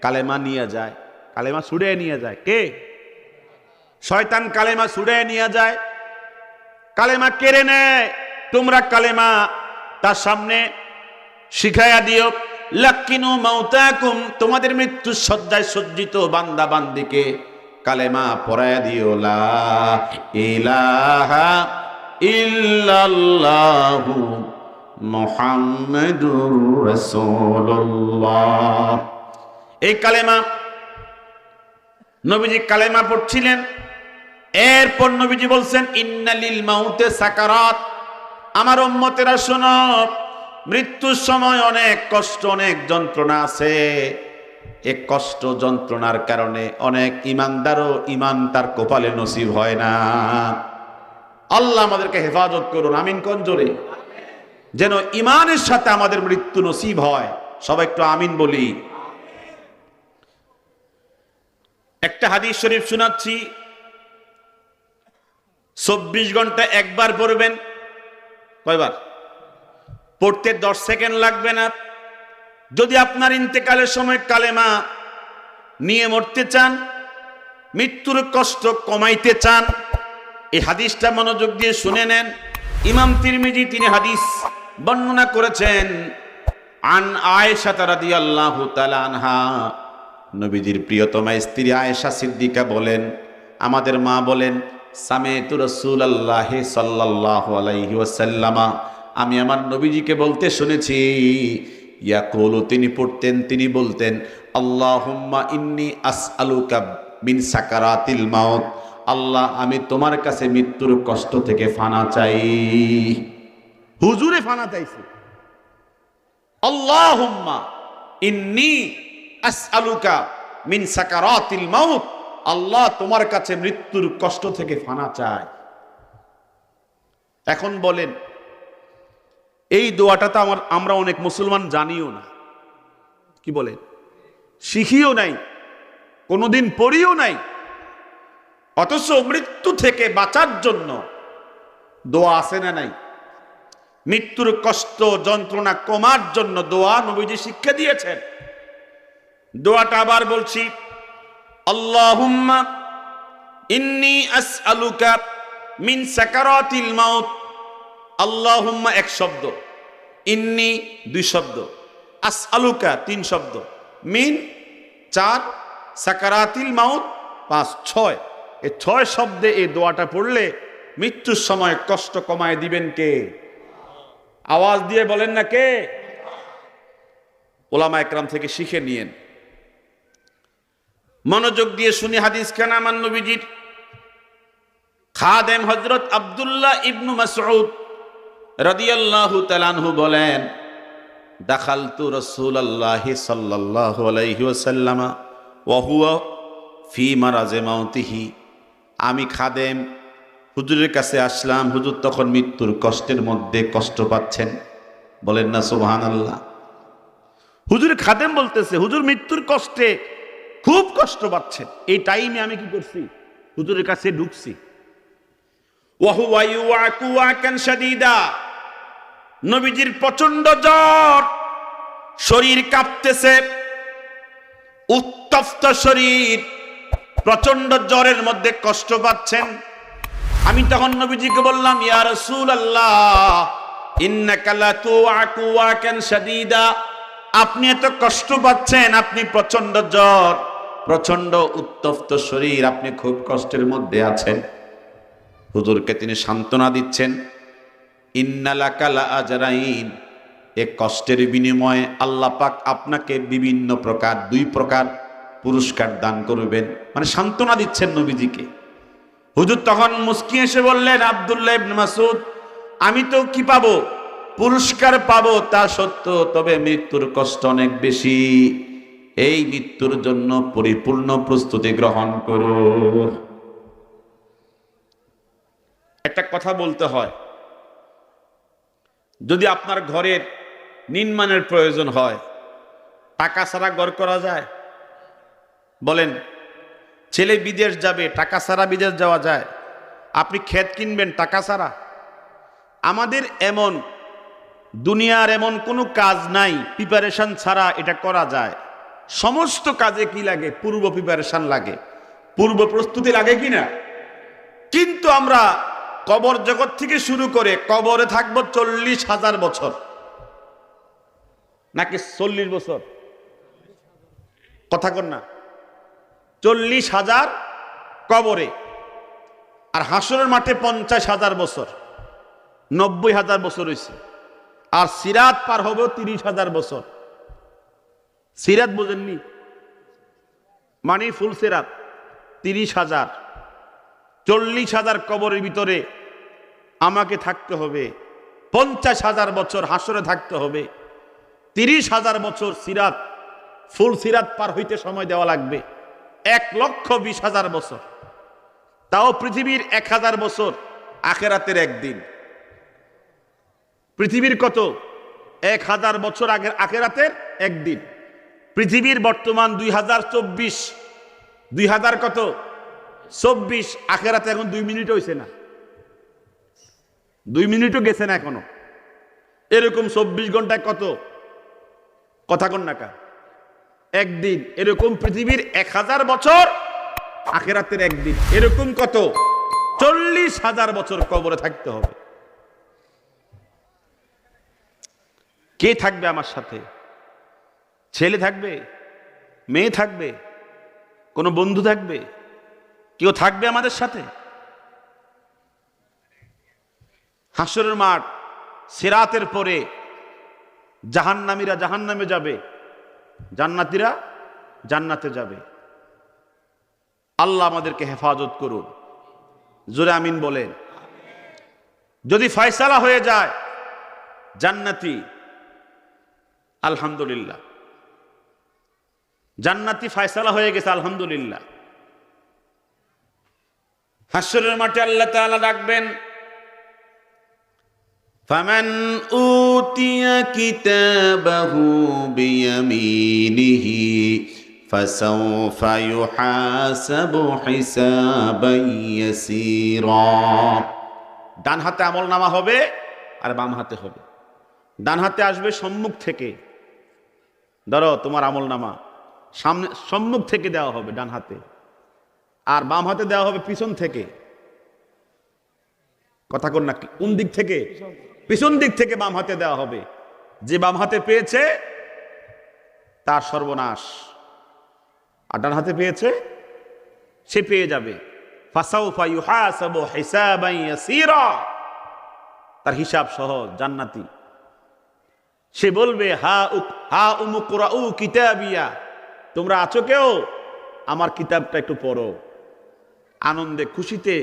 কালেমা নিয়ে যায়, কালেমা ছুড়ে নিয়ে যায়। কে? শয়তান কালেমা ছুড়ে নিয়ে যায়, কালেমা কেড়ে নেয়। তোমরা কালেমা তার সামনে শিখাইয়া দিও। লাক্কিনু মাউতাকুম, তোমাদের মৃত্যু সজ্জায় সজ্জিত বান্দা বান্দিকে কালেমা পড়াইয়া দিও, লা ইলাহা ইল্লাল্লাহু মুহাম্মাদুর রাসূলুল্লাহ। এই কালেমা নবীজি কালেমা পড়ছিলেন। এরপর নবীজি বলছেন, ইন্নালিল মাউতে সাকারাত, আমার উম্মতেরা শোনো, মৃত্যুর সময় অনেক কষ্ট, অনেক যন্ত্রণা আছে। এক কষ্ট যন্ত্রণার কারণে অনেক ইমানদারও ইমান তার কপালে নসিব হয় না। আল্লাহ আমাদেরকে হেফাজত করুন, আমিন কোন জোরে। যেন ইমানের সাথে আমাদের মৃত্যু নসিব হয়। সবাই একটু আমিন বলি। একটা হাদিস শরীফ শোনাচ্ছি, 24 ঘন্টা একবার পড়বেন। কয়বার পড়তে? 10 সেকেন্ড লাগবে না। যদি আপনার ইন্তেকালের সময় কালেমা নিয়ে মরতে চান, মৃত্যুর কষ্ট কমাইতে চান, এই হাদিসটা মনোযোগ দিয়ে শুনে নেন। ইমাম তিরমিজি তিনি হাদিস বর্ণনা করেছেন, আন আয়েশা রাদিয়াল্লাহু তাআলা আনহা, নবীজির প্রিয়তমা স্ত্রী আয়েশা সিদ্দিকা বলেন, আমাদের মা বলেন, সামি'তু রাসূলুল্লাহি সাল্লাল্লাহু আলাইহি ওয়াসাল্লাম, আমি আমার নবীজিকে বলতে শুনেছি, ইয়াকুলু, তিনি পড়তেন, তিনি বলতেন, আল্লাহুম্মা ইন্নী আসআলুকা মিন সাকারাতিল মাউত, আল্লাহ আমি তোমার কাছে মৃত্যুর কষ্ট থেকে ফানা চাই। হুজুরে ফানা চাইছে। আল্লাহুম্মা ইন্নী আসআলুকা মিন সাকারাতিল মাউত, আল্লাহ তোমার কাছে মৃত্যুর কষ্ট থেকে ফানা চায়। এখন বলেন, এই দোয়াটা তো আমরা অনেক মুসলমান জানিও না, কি বলেন, শিখিও নাই, কোনোদিন পড়িও নাই। অথচ মৃত্যু থেকে বাঁচার জন্য দোয়া আছে না নাই? মৃত্যুর কষ্ট যন্ত্রণা কমার জন্য দোয়া নবীজি শিক্ষা দিয়েছেন। দোয়াটা আবার বলছি, আল্লাহুম্মা ইন্নী আসআলুকা মিন সাকারাতিল মাউত। আল্লাহুম্মা এক শব্দ, ইন্নী দুই শব্দ, আসআলুকা তিন শব্দ, মিন চার, সাকারাতিল মাউত পাঁচ, ছয়। এই 6 শব্দে এই দোয়াটা পড়লে মৃত্যুর সময় কষ্ট কমায় দিবেন কে? আওয়াজ দিয়ে বলেন না কে? ওলামা একরাম থেকে শিখে নিয়েন। মনোযোগ দিয়ে শুনি হাদিস খানা আমার নবীজির। খাদেম হযরত আব্দুল্লাহ ইবনু মাসউদ রাদিয়াল্লাহু তাআলা আনহু বলেন, দাখালতু রাসূলুল্লাহি সাল্লাল্লাহু আলাইহি ওয়াসাল্লাম ওয়া হুয়া ফি মারাজে মাউতিহি, আমি খাদেম হুজুরের কাছে আসলাম, হুজুর তখন মৃত্যুর কষ্টের মধ্যে কষ্ট পাচ্ছেন। বলেন না সুবহানাল্লাহ। হুজুর খাদেম বলতেছে, হুজুর মৃত্যুর কষ্টে খুব কষ্ট পাচ্ছেন। এই টাইমে আমি কি করছি? হুজুরের কাছে ঢুকছি। ওয়া হুয়া ইউআকু ওয়াকান শাদীদা, নবীজির প্রচন্ড জ্বর, শরীর কাঁপতেছে, উত্তপ্ত শরীর, প্রচন্ড জ্বরের মধ্যে কষ্ট পাচ্ছেন। আমি তখন নবীজিকে বললাম, ইয়া রাসূলুল্লাহ ইন্নাকা লা তুআকু ওয়াকান শাদীদা, আপনি এত কষ্ট পাচ্ছেন, আপনি প্রচন্ড জ্বর, প্রচন্ড উত্তপ্ত শরীর, আপনি খুব কষ্টের মধ্যে আছেন। হুজুরকে তিনি সান্ত্বনা দিচ্ছেন, ইন্নালাকা লা আজরাইন, এই কষ্টের বিনিময়ে আল্লাহ পাক আপনাকে বিভিন্ন প্রকার, 2 প্রকার পুরস্কার দান করবেন। মানে সান্ত্বনা দিচ্ছেন নবীজিকে। হুজুর তখন মুস্কি এসে বললেন, আব্দুল্লাহ ইবনে মাসউদ, আমি তো কি পাবো? পুরস্কার পাবো তা সত্য, তবে মৃত্যুর কষ্ট অনেক বেশি। এই মৃত্যুর জন্য পরিপূর্ণ প্রস্তুতি গ্রহণ করো। একটা কথা বলতে হয়, যদি আপনার ঘরের নির্মাণের প্রয়োজন হয়, টাকা ছাড়া ঘর করা যায়? বলেন। ছেলে বিদেশ যাবে, টাকা ছাড়া বিদেশ যাওয়া যায়? আপনি ক্ষেত কিনবেন টাকা ছাড়া? আমাদের এমন দুনিয়ার এমন কোনো কাজ নাই প্রিপারেশন ছাড়া এটা করা যায়। সমস্ত কাজে কি লাগে? পূর্ব প্রিপারেশন লাগে, পূর্ব প্রস্তুতি লাগে কিনা? কিন্তু আমরা কবর জগৎ থেকে শুরু করে কবরে থাকবো 40,000 বছর, নাকি 40 বছর? কথা কন না। 40,000 কবরে, আর হাসরের মাঠে 50,000 বছর, 90,000 বছর হয়েছে। আর সিরাত পার হবে 30,000 বছর। সিরাত বোঝেননি? মানে ফুল সিরাত 30,000। 40,000 কবরের ভিতরে আমাকে থাকতে হবে, 50,000 বছর হাসরে থাকতে হবে, 30,000 বছর সিরাত ফুল সিরাত পার হইতে সময় দেওয়া লাগবে, 1,20,000 বছর। তাও পৃথিবীর 1,000 বছর, আখেরাতের একদিন। পৃথিবীর কত? 1,000 বছর আগের আখেরাতের একদিন। পৃথিবীর বর্তমান 2024, 2000 কত? 24। আখেরাতে এখন 2 মিনিট হয়েছে না, 2 মিনিটও গেছে না এখনো। এরকম 24 ঘন্টায় কত? কথা কন না কা? একদিন। এরকম পৃথিবীর 1,000 বছর, আখেরাতের একদিন। এরকম কত? 40,000 বছর কবরে থাকতে হবে। কে থাকবে আমার সাথে? ছেলে থাকবে? মেয়ে থাকবে? কোনো বন্ধু থাকবে? কেউ থাকবে আমাদের সাথে? হাসরের মাঠ, সিরাতের পরে জাহান্নামীরা জাহান্নামে যাবে, জান্নাতীরা জান্নাতে যাবে। আল্লাহ আমাদেরকে হেফাজত করুন। জোরে আমিন বলেন। যদি ফয়সালা হয়ে যায় জান্নাতি, আলহামদুলিল্লাহ, জান্নাতি ফয়সালা হয়ে গেছে, আলহামদুলিল্লাহ। হাসরের মাঠে আল্লাহ তাআলা ডাকবেন, ফামান উতিয়া কিতাবাহু বিয়ামিনিহি ফাসাউফা ইউহাসাবু হিসাবান ইয়াসীরা। ডান হাতে আমলনামা হবে আর বাম হাতে হবে। ডান হাতে আসবে সম্মুখ থেকে, ধরো তোমার আমলনামা সামনে সম্মুখ থেকে দেওয়া হবে ডান হাতে, আর বাম হাতে দেওয়া হবে পিছন থেকে। কথা কন না? কোন দিক থেকে? পিছন দিক থেকে বাম হাতে দেওয়া হবে। যে বাম হাতে পেয়েছে তার সর্বনাশ, আর ডান হাতে পেয়েছে সে পেয়ে যাবে। ফাসাউফা ইউহাসাবু হিসাবান ইয়াসীরা, তার হিসাব সহজ, জান্নাতি। সে বলবে, হা উমুকরাউ কিতাবিয়া, তোমরা আছো কেউ? আমার কিতাবটা একটু পড়ো। আনন্দে খুশিতে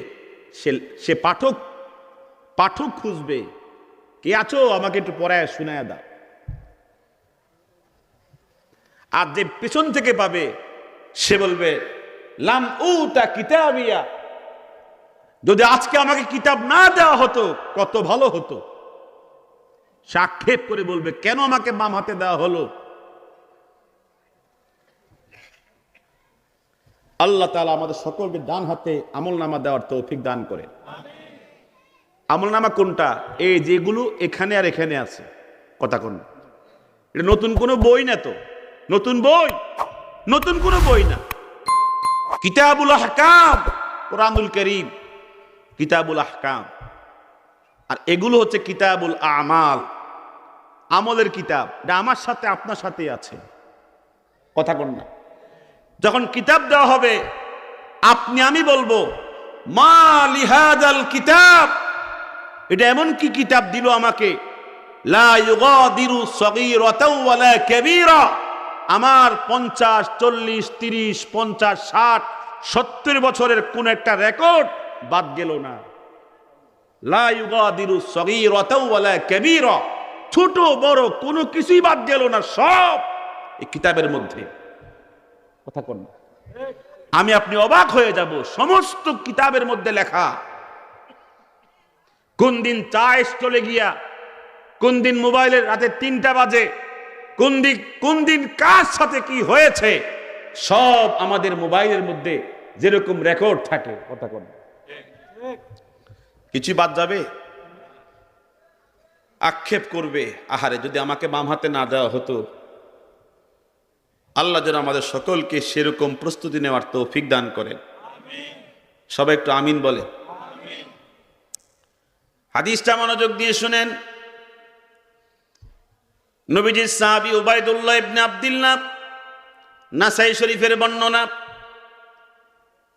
সে পাঠক খুঁজবে, কে আছো আমাকে একটু পড়ায় শোনায় দাও। আর যে পিছন থেকে পাবে সে বলবে, লাম উতা কিতাবিয়া, যদি আজকে আমাকে কিতাব না দেওয়া হতো কত ভালো হতো। সে আক্ষেপ করে বলবে, কেন আমাকে বাম হাতে দেওয়া হলো? আল্লাহ তাআলা আমাদের সকলকে ডান হাতে আমলনামা দেওয়ার তৌফিক দান করেন। আমলনামা কোনটা? এই যেগুলো এখানে আর এখানে আছে। কথা কোন? এটা নতুন কোনো বই না তো, নতুন বই, নতুন কোনো বই না। কিতাবুল আহকাম, কুরআনুল কারীম, কিতাবুল আহকাম। আর এগুলো হচ্ছে কিতাবুল আমাল, আমলের কিতাব। এটা আমার সাথে আপনার সাথেই আছে। কথা কোন না? যখন কিতাব দেওয়া হবে, আপনি আমি বলবো, মা লিহাদাল কিতাব, এটা এমন কি কিতাব দিল আমাকে, লা ইউগাদিরু সগীরাতাও ওয়ালা কাবীরা, আমার 50, 40, 30, 50, 60, 70 বছরের কোন একটা রেকর্ড বাদ গেল না। লা ইউগাদিরু সগীরাতাও ওয়ালা কাবীরা, ছোট বড় কোনো কিছুই বাদ গেল না, সব এই কিতাবের মধ্যে। কথা কোন না? আমি আপনি অবাক হয়ে যাব, সমস্ত কিতাবের মধ্যে লেখা, কোন দিন চায় চলে গিয়া, কোন দিন মোবাইলের রাতে 3টা বাজে, কোন দিন কার সাথে কি হয়েছে, সব আমাদের মোবাইলের মধ্যে যেরকম রেকর্ড থাকে। কথা কোন? কিছু বাদ যাবে? আক্ষেপ করবে, আহারে যদি আমাকে বাম হাতে না দেওয়া হতো। আল্লাহ যেন আমাদের সকলকে সেরকম প্রস্তুতি নেওয়ার তৌফিক দান করেন। সবাই একটু আমিন বলে। হাদিসটা মনোযোগ দিয়ে শুনেন। নবীজির সাহাবী উবাইদুল্লাহ ইবনে আব্দুল্লাহ, নাসাই শরীফের বর্ণনা।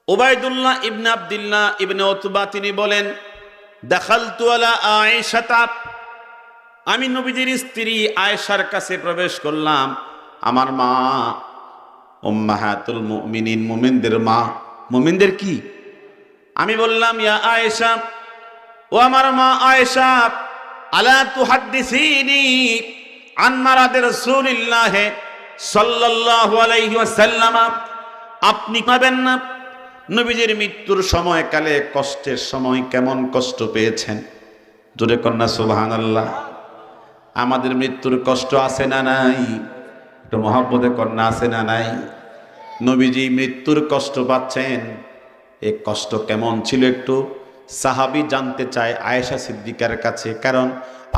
উবাইদুল্লাহ ইবনে আব্দুল্লাহ ইবনে উতবা তিনি বলেন, দাখালতু আলা আয়েশা, আমি নবীজির স্ত্রী আয়েশার কাছে প্রবেশ করলাম। আমার মা, উম্মাহাতুল মুমিনিন, মুমিনদের মা। মুমিনদের কি? আমি বললাম, ইয়া আয়েশা, ও আমার মা আয়েশা, আলা তুহাদ্দিসিনি আন মারাদি রাসূলিল্লাহ সাল্লাল্লাহু আলাইহি ওয়াসাল্লাম, আপনি পাবেন না নবীজির মৃত্যুর সময়কালে কষ্টের সময় কেমন কষ্ট পেয়েছেন? জোরে কন্যা সুবহানাল্লাহ। আমাদের মৃত্যুর কষ্ট আছে না নাই? একটু মহব্বতে কন্যা আছে না নাই? নবীজি মৃত্যুর কষ্ট পাচ্ছেন, এই কষ্ট কেমন ছিল একটু সাহাবী জানতে চায় আয়েশা সিদ্দিকার কাছে, কারণ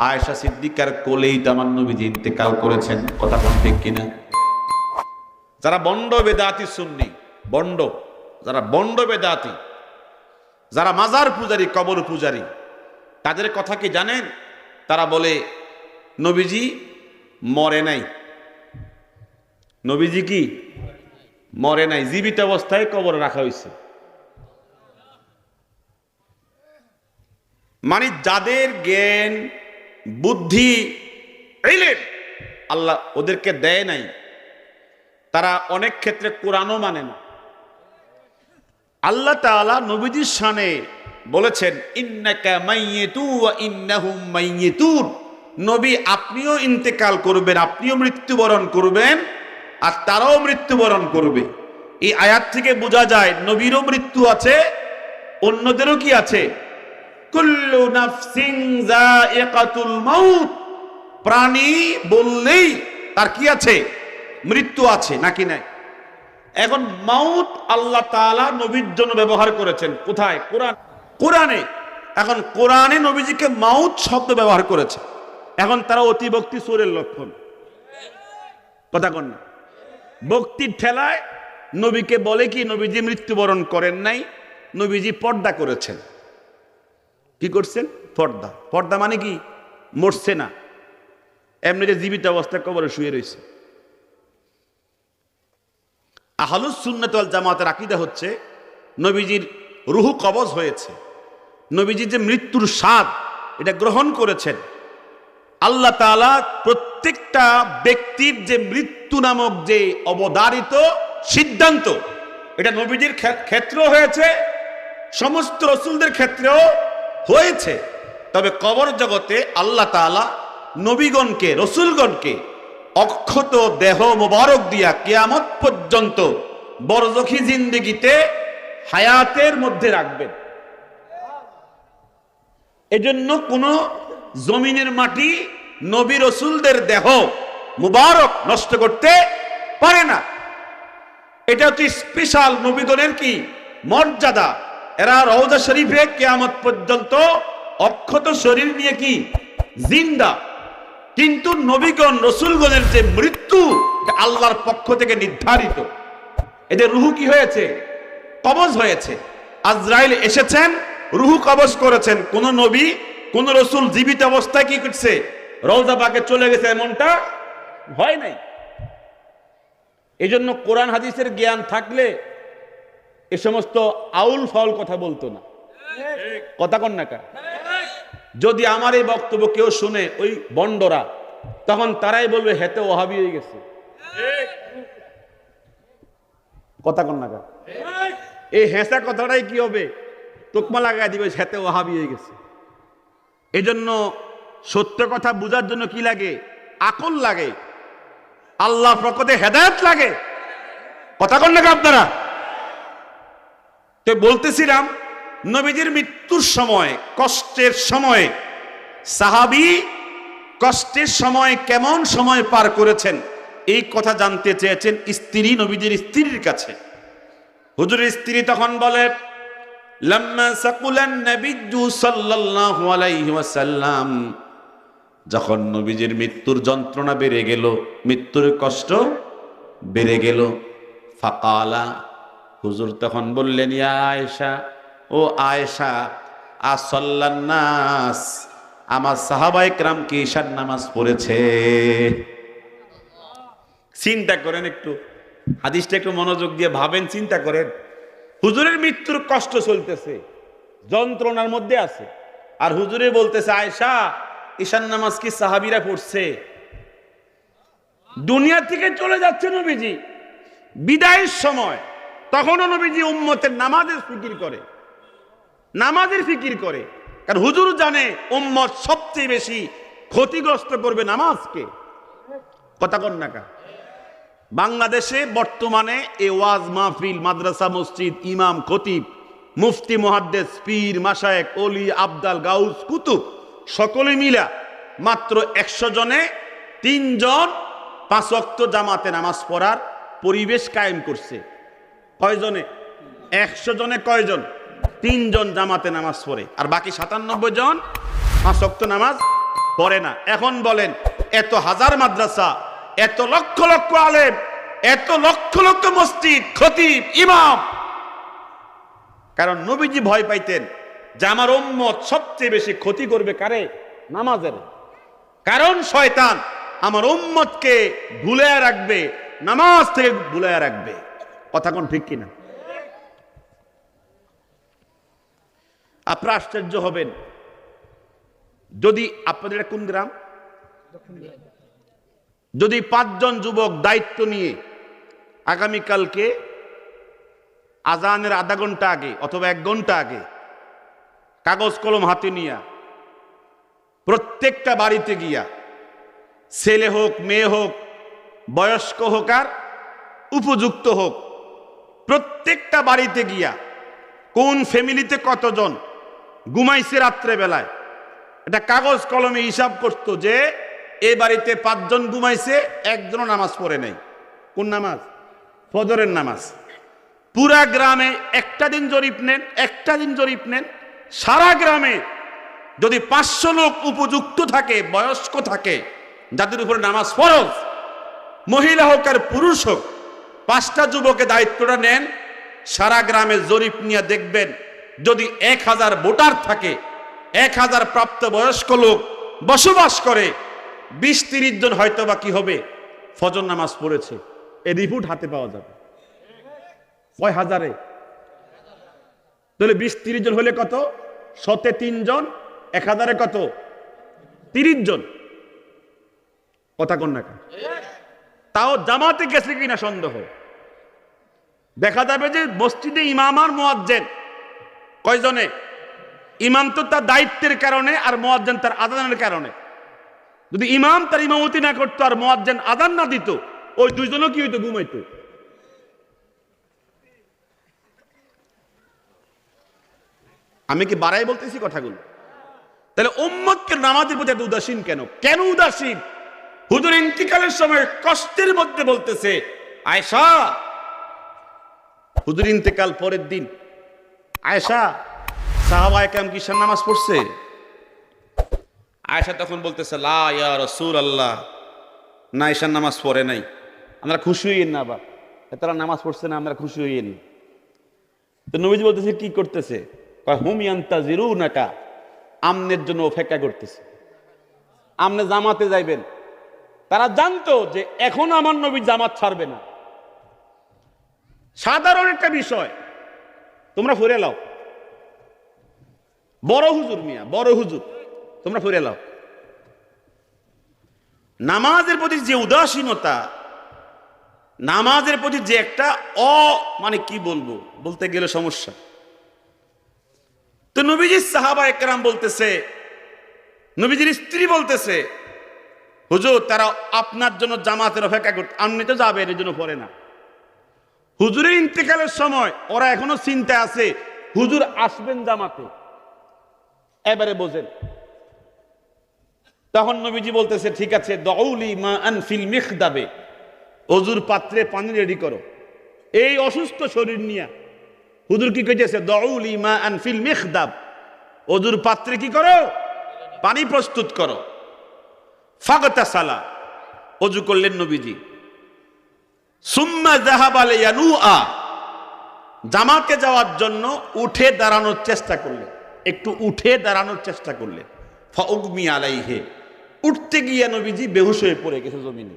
আয়েশা সিদ্দিকার কোলেই তো আমার নবীজি ইন্তেকাল করেছেন। কথা কোন ঠিক কিনা? যারা বন্ড বেদাতি সুন্নি, যারা বন্ড বেদাতি, যারা মাজার পূজারী, কবর পূজারী, তাদের কথা কি জানেন? তারা বলে নবীজি মরে নাই। নবীজি কি মরে নাই, জীবিত অবস্থায় কবরে রাখা হয়েছে। মানে যাদের জ্ঞান বুদ্ধি ইলম আল্লাহ ওদেরকে দেয় নাই, তারা অনেক ক্ষেত্রে কোরআনও মানে না। আল্লাহ তাআলা নবীজির শানে বলেছেন, ইন্নাকা মাইয়িতু ওয়া ইন্নাহুম মাইয়িতুন, নবী আপনিও ইন্তেকাল করবেন, আপনিও মৃত্যুবরণ করবেন, আর তারাও মৃত্যুবরণ করবে। এই আয়াত থেকে বোঝা যায় নবীরও মৃত্যু আছে, অন্যদেরও কি আছে? কুল্লু নাফসিন যায়িকাতুল মাউত, প্রাণী বললেই তার কি আছে? মৃত্যু আছে, নাকি নাই? এখন মাউত আল্লাহ তাআলা নবীর জন্য ব্যবহার করেছেন কোথায়? কোরআনে। এখন কোরআনে নবীজিকে মাউত শব্দ ব্যবহার করেছে। এখন তারা অতিভক্তি চোরের লক্ষণ। কথা কন না? ভক্তির ঠেলায় নবীকে বলে কি নবীজি মৃত্যুবরণ করেন নাই, নবীজি পর্দা করেছেন। কি করছেন? পর্দা। পর্দা মানে কি? মরছে না, এমনি যে জীবিত অবস্থায় কবরে শুয়ে রয়েছে। আহলুস সুন্নাত ওয়াল জামাতের আকীদা হচ্ছে নবীজির রূহ কবজ হয়েছে, নবীজি যে মৃত্যুর স্বাদ এটা গ্রহণ করেছেন। আল্লাহ তাআলা প্রত্যেকটা ব্যক্তির যে মৃত্যু নামক যে অবধারিত সিদ্ধান্ত, এটা নবীজির ক্ষেত্রেও হয়েছে, সমস্ত রাসূলদের ক্ষেত্রেও হয়েছে। তবে কবর জগতে আল্লাহ তাআলা নবীগণকে, রাসূলগণকে অক্ষত দেহ মোবারক দিয়া কিয়ামত পর্যন্ত বরজখী জিন্দেগিতে হায়াতের মধ্যে রাখবেন। এজন্য কোন জমিনের মাটি নবী রাসূলদের দেহ মুবারক নষ্ট করতে পারে না। এটা হচ্ছে স্পেশাল নবীগণের কি মর্যাদা। এরা রওজা শরীফে কিয়ামত পর্যন্ত অক্ষত শরীর নিয়ে কি জিন্দা। কিন্তু নবীগণ রাসূলগণের যে মৃত্যু আল্লাহর পক্ষ থেকে নির্ধারিত, এদের রূহ কি হয়েছে? কবজ হয়েছে। আজরাইল এসেছেন, রূহ কবজ করেছেন। কোন নবী, কোন রাসূল জীবিত অবস্থায় কি করছে? রওজা পাকে চলে গেছে, এমনটা হয় নাই। এজন্য কোরআন হাদিসের জ্ঞান থাকলে এ সমস্ত আউল ফাউল কথা বলতো না। কথা কন না কা? যদি আমার এই বক্তব্য কেউ শুনে ওই বন্ডরা, তখন তারাই বলবে হেতে ওহাবি হয়ে গেছে। কথা কন না কা? এই হেসা কথাটাই কি হবে? তোকমা লাগাই দিবে, হেতে ওহাবি হয়ে গেছে। এজন্য সত্য কথা বুঝার জন্য কি লাগে? আকল লাগে, আল্লাহর পক্ষ থেকে হেদায়েত লাগে। কথা কন না আপনারা? তো বলতেছিলাম নবীজির মৃত্যুর সময়, কষ্টের সময় সাহাবী কষ্টের সময় কেমন সময় পার করেছেন এই কথা জানতে চেয়েছেন স্ত্রী, নবীজির স্ত্রীর কাছে। হুজুরের স্ত্রী তখন বলে, লাম্মা সাকুলান নবিয়্যু সাল্লাল্লাহু আলাইহি ওয়াসাল্লাম, যখন নবীজির মৃত্যুর যন্ত্রণা বেড়ে গেল, মৃত্যুর কষ্ট বেড়ে গেল, ফাকালা, হুজুর তখন বললেন, ইয়া আয়েশা, ও আয়েশা, আসাল্লান নাস, আমার সাহাবায়ে কেরাম কি ঈশার নামাজ পড়েছে? চিন্তা করেন একটু, হাদিসটা একটু মনোযোগ দিয়ে ভাবেন, চিন্তা করেন। হুজুরের মৃত্যুর কষ্ট চলতেছে, যন্ত্রণার মধ্যে আছে, আর হুজুরে বলতেছে, আয়েশা, ঈশার নামাজ কি সাহাবীরা পড়ছে? দুনিয়া থেকে চলে যাচ্ছে নবীজি, বিদায়ের সময়, তখনও নবীজি উম্মতের নামাজের ফিকির করে, নামাজের ফিকির করে। কারণ হুজুর জানে উম্মত সবচেয়ে বেশি ক্ষতিগ্রস্ত করবে নামাজকে। কথা কন না কা? বাংলাদেশে বর্তমানে এ ওয়াজ মাহফিল, মাদ্রাসা, মসজিদ, ইমাম, খতিব, মুফতি, মুহাদ্দিস, পীর, মাশায়েখ, ওলি, আবদাল, গাউস, কুতুব সকলে মিলা মাত্র 100 জনে 3 জন 5 ওয়াক্ত জামাতে নামাজ পড়ার পরিবেশ কায়েম করছে। কয়জনে? 100 জনে কয়জন? 3 জন জামাতে নামাজ পড়ে, আর বাকি 97 জন 5 ওয়াক্ত নামাজ পড়ে না। এখন বলেন, এত হাজার মাদ্রাসা, এত লক্ষ লক্ষ আলেম, এত লক্ষ লক্ষ মসজিদ, খতিব, ইমাম, কারণ নবীজি ভয় পাইতেন যে আমার উম্মত সবচেয়ে বেশি ক্ষতি করবে কারে? নামাজের। কারণ শয়তান আমার উম্মতকে ভুলায়া রাখবে, নামাজ থেকে ভুলায়া রাখবে। কথা কোন ঠিক কিনা? আপনারা আশ্চর্য হবেন যদি আপনাদের কোন গ্রাম, যদি 5 জন যুবক দায়িত্ব নিয়ে আগামীকালকে আজানের আধা ঘন্টা আগে অথবা 1 ঘন্টা আগে কাগজ কলম হাতে নিয়ে প্রত্যেকটা বাড়িতে গিয়া, ছেলে হোক, মেয়ে হোক, বয়স্ক হোক আর উপযুক্ত হোক, প্রত্যেকটা বাড়িতে গিয়া কোন ফ্যামিলিতে কতজন ঘুমাইছে রাত্রে বেলায় এটা কাগজ কলমে হিসাব করতো যে এই বাড়িতে 5 জন ঘুমাইছে, 1 জনও নামাজ পড়ে নাই। কোন নামাজ? ফজরের নামাজ। পুরা গ্রামে একটা দিন জরিপ নেন, একটা দিন জরিপ নেন, সারা গ্রামে যদি 500 লোক উপযুক্ত থাকে, বয়স্ক থাকে, যাদের উপরে নামাজ ফরজ, মহিলা হোক আর পুরুষ হোক, 5টা যুবকের দায়িত্বটা নেন, সারা গ্রামে জরিপ নিয়ে দেখবেন যদি 1000 ভোটার থাকে, 1000 প্রাপ্ত বয়স্ক লোক বসবাস করে, 20-30 জন হয়তো বা কি হবে ফজর নামাজ পড়েছে, এই রিপোর্ট হাতে পাওয়া যাবে। কয় হাজারে? তাহলে 20-30 জন হলে কত? 100-এ 3 জন, 1000-এ কত? 30 জন। কথা কোন না? তাও জামাতে গেছে কিনা সন্দেহ। দেখা যাবে যে মসজিদে ইমাম আর মুয়াজ্জিন কয়জনে? ইমাম তো তার দায়িত্বের কারণে আর মুয়াজ্জিন তার আযানের কারণে। যদি ইমাম তার ইমামতি না করতো আর মুয়াজ্জিন আযান না দিত, ওই 2 জনও কি হইতো? ঘুমাইতো। আমি কি বাড়াই বলতেছি কথাগুলো? তাহলে উম্মতকে নামাজের প্রতি এত উদাসীন কেন? কেন উদাসীন? হুজুর ইন্তিকালের সময় কষ্টের মধ্যে বলতেছে, আয়েশা, হুজুর ইন্তেকাল পরের দিন, আয়েশা, সাহাবায়ে কেরাম কি ঈশার নামাজ পড়ছে? আয়েশা তখন বলতেছে, লা ইয়া রাসূলুল্লাহ, না, ঈশার নামাজ পড়ে নাই। আমরা খুশি হইয়েন না, আবার তারা নামাজ পড়ছে না, আমরা খুশি হইয়েন। তো নবীজি বলতেছে, কি করতেছে? হুম ইয়ান্তাজিরুনাকা, আমনের জন্য অপেক্ষা করতেছে। আমনে জামাতে যাইবেন, তারা জানতো যে এখন আমার নবী জামাত ছাড়বে না। সাধারণ একটা বিষয়, তোমরা ফিরে লাও, বড় হুজুর মিয়া, বড় হুজুর, তোমরা ফিরে লাও। নামাজের প্রতি যে উদাসীনতা, নামাজের প্রতি যে একটা মানে কি বলবো, বলতে গেলে সমস্যা। তো নবীজির সাহাবায়ে কেরাম বলতেছে, নবীজির স্ত্রী বলতেছে, হুজুর তারা আপনার জন্য জামাতের অপেক্ষা করতে, আপনি তো যাবেন, এই জন্য পড়ে না। হুজুরের ইন্তেকালের সময় ওরা এখনো চিন্তায় আছে হুজুর আসবেন জামাতে। এবারে বোঝেন, তখন নবীজি বলতেছে ঠিক আছে, দাউলি মা আনফিল মিখদাবে, অজুর পাত্রে পানি রেডি করো। এই অসুস্থ শরীর নিয়ে হুজুর কি কইতেছে, দাউলি মা আনফিল মিখদাব, অজুর পাত্রে কি করো, পানি প্রস্তুত করো। ফাগতাসালা, অজু করলেন নবীজি। সুম্মা যাহাবা লিয়ানুআ, জামাতে যাওয়ার জন্য উঠে দাঁড়ানোর চেষ্টা করলেন, একটু উঠে দাঁড়ানোর চেষ্টা করলেন। ফাউগমি আলাইহি, উঠতে গিয়ে নবীজি বেহুশ হয়ে পড়ে গেছে জমিনে।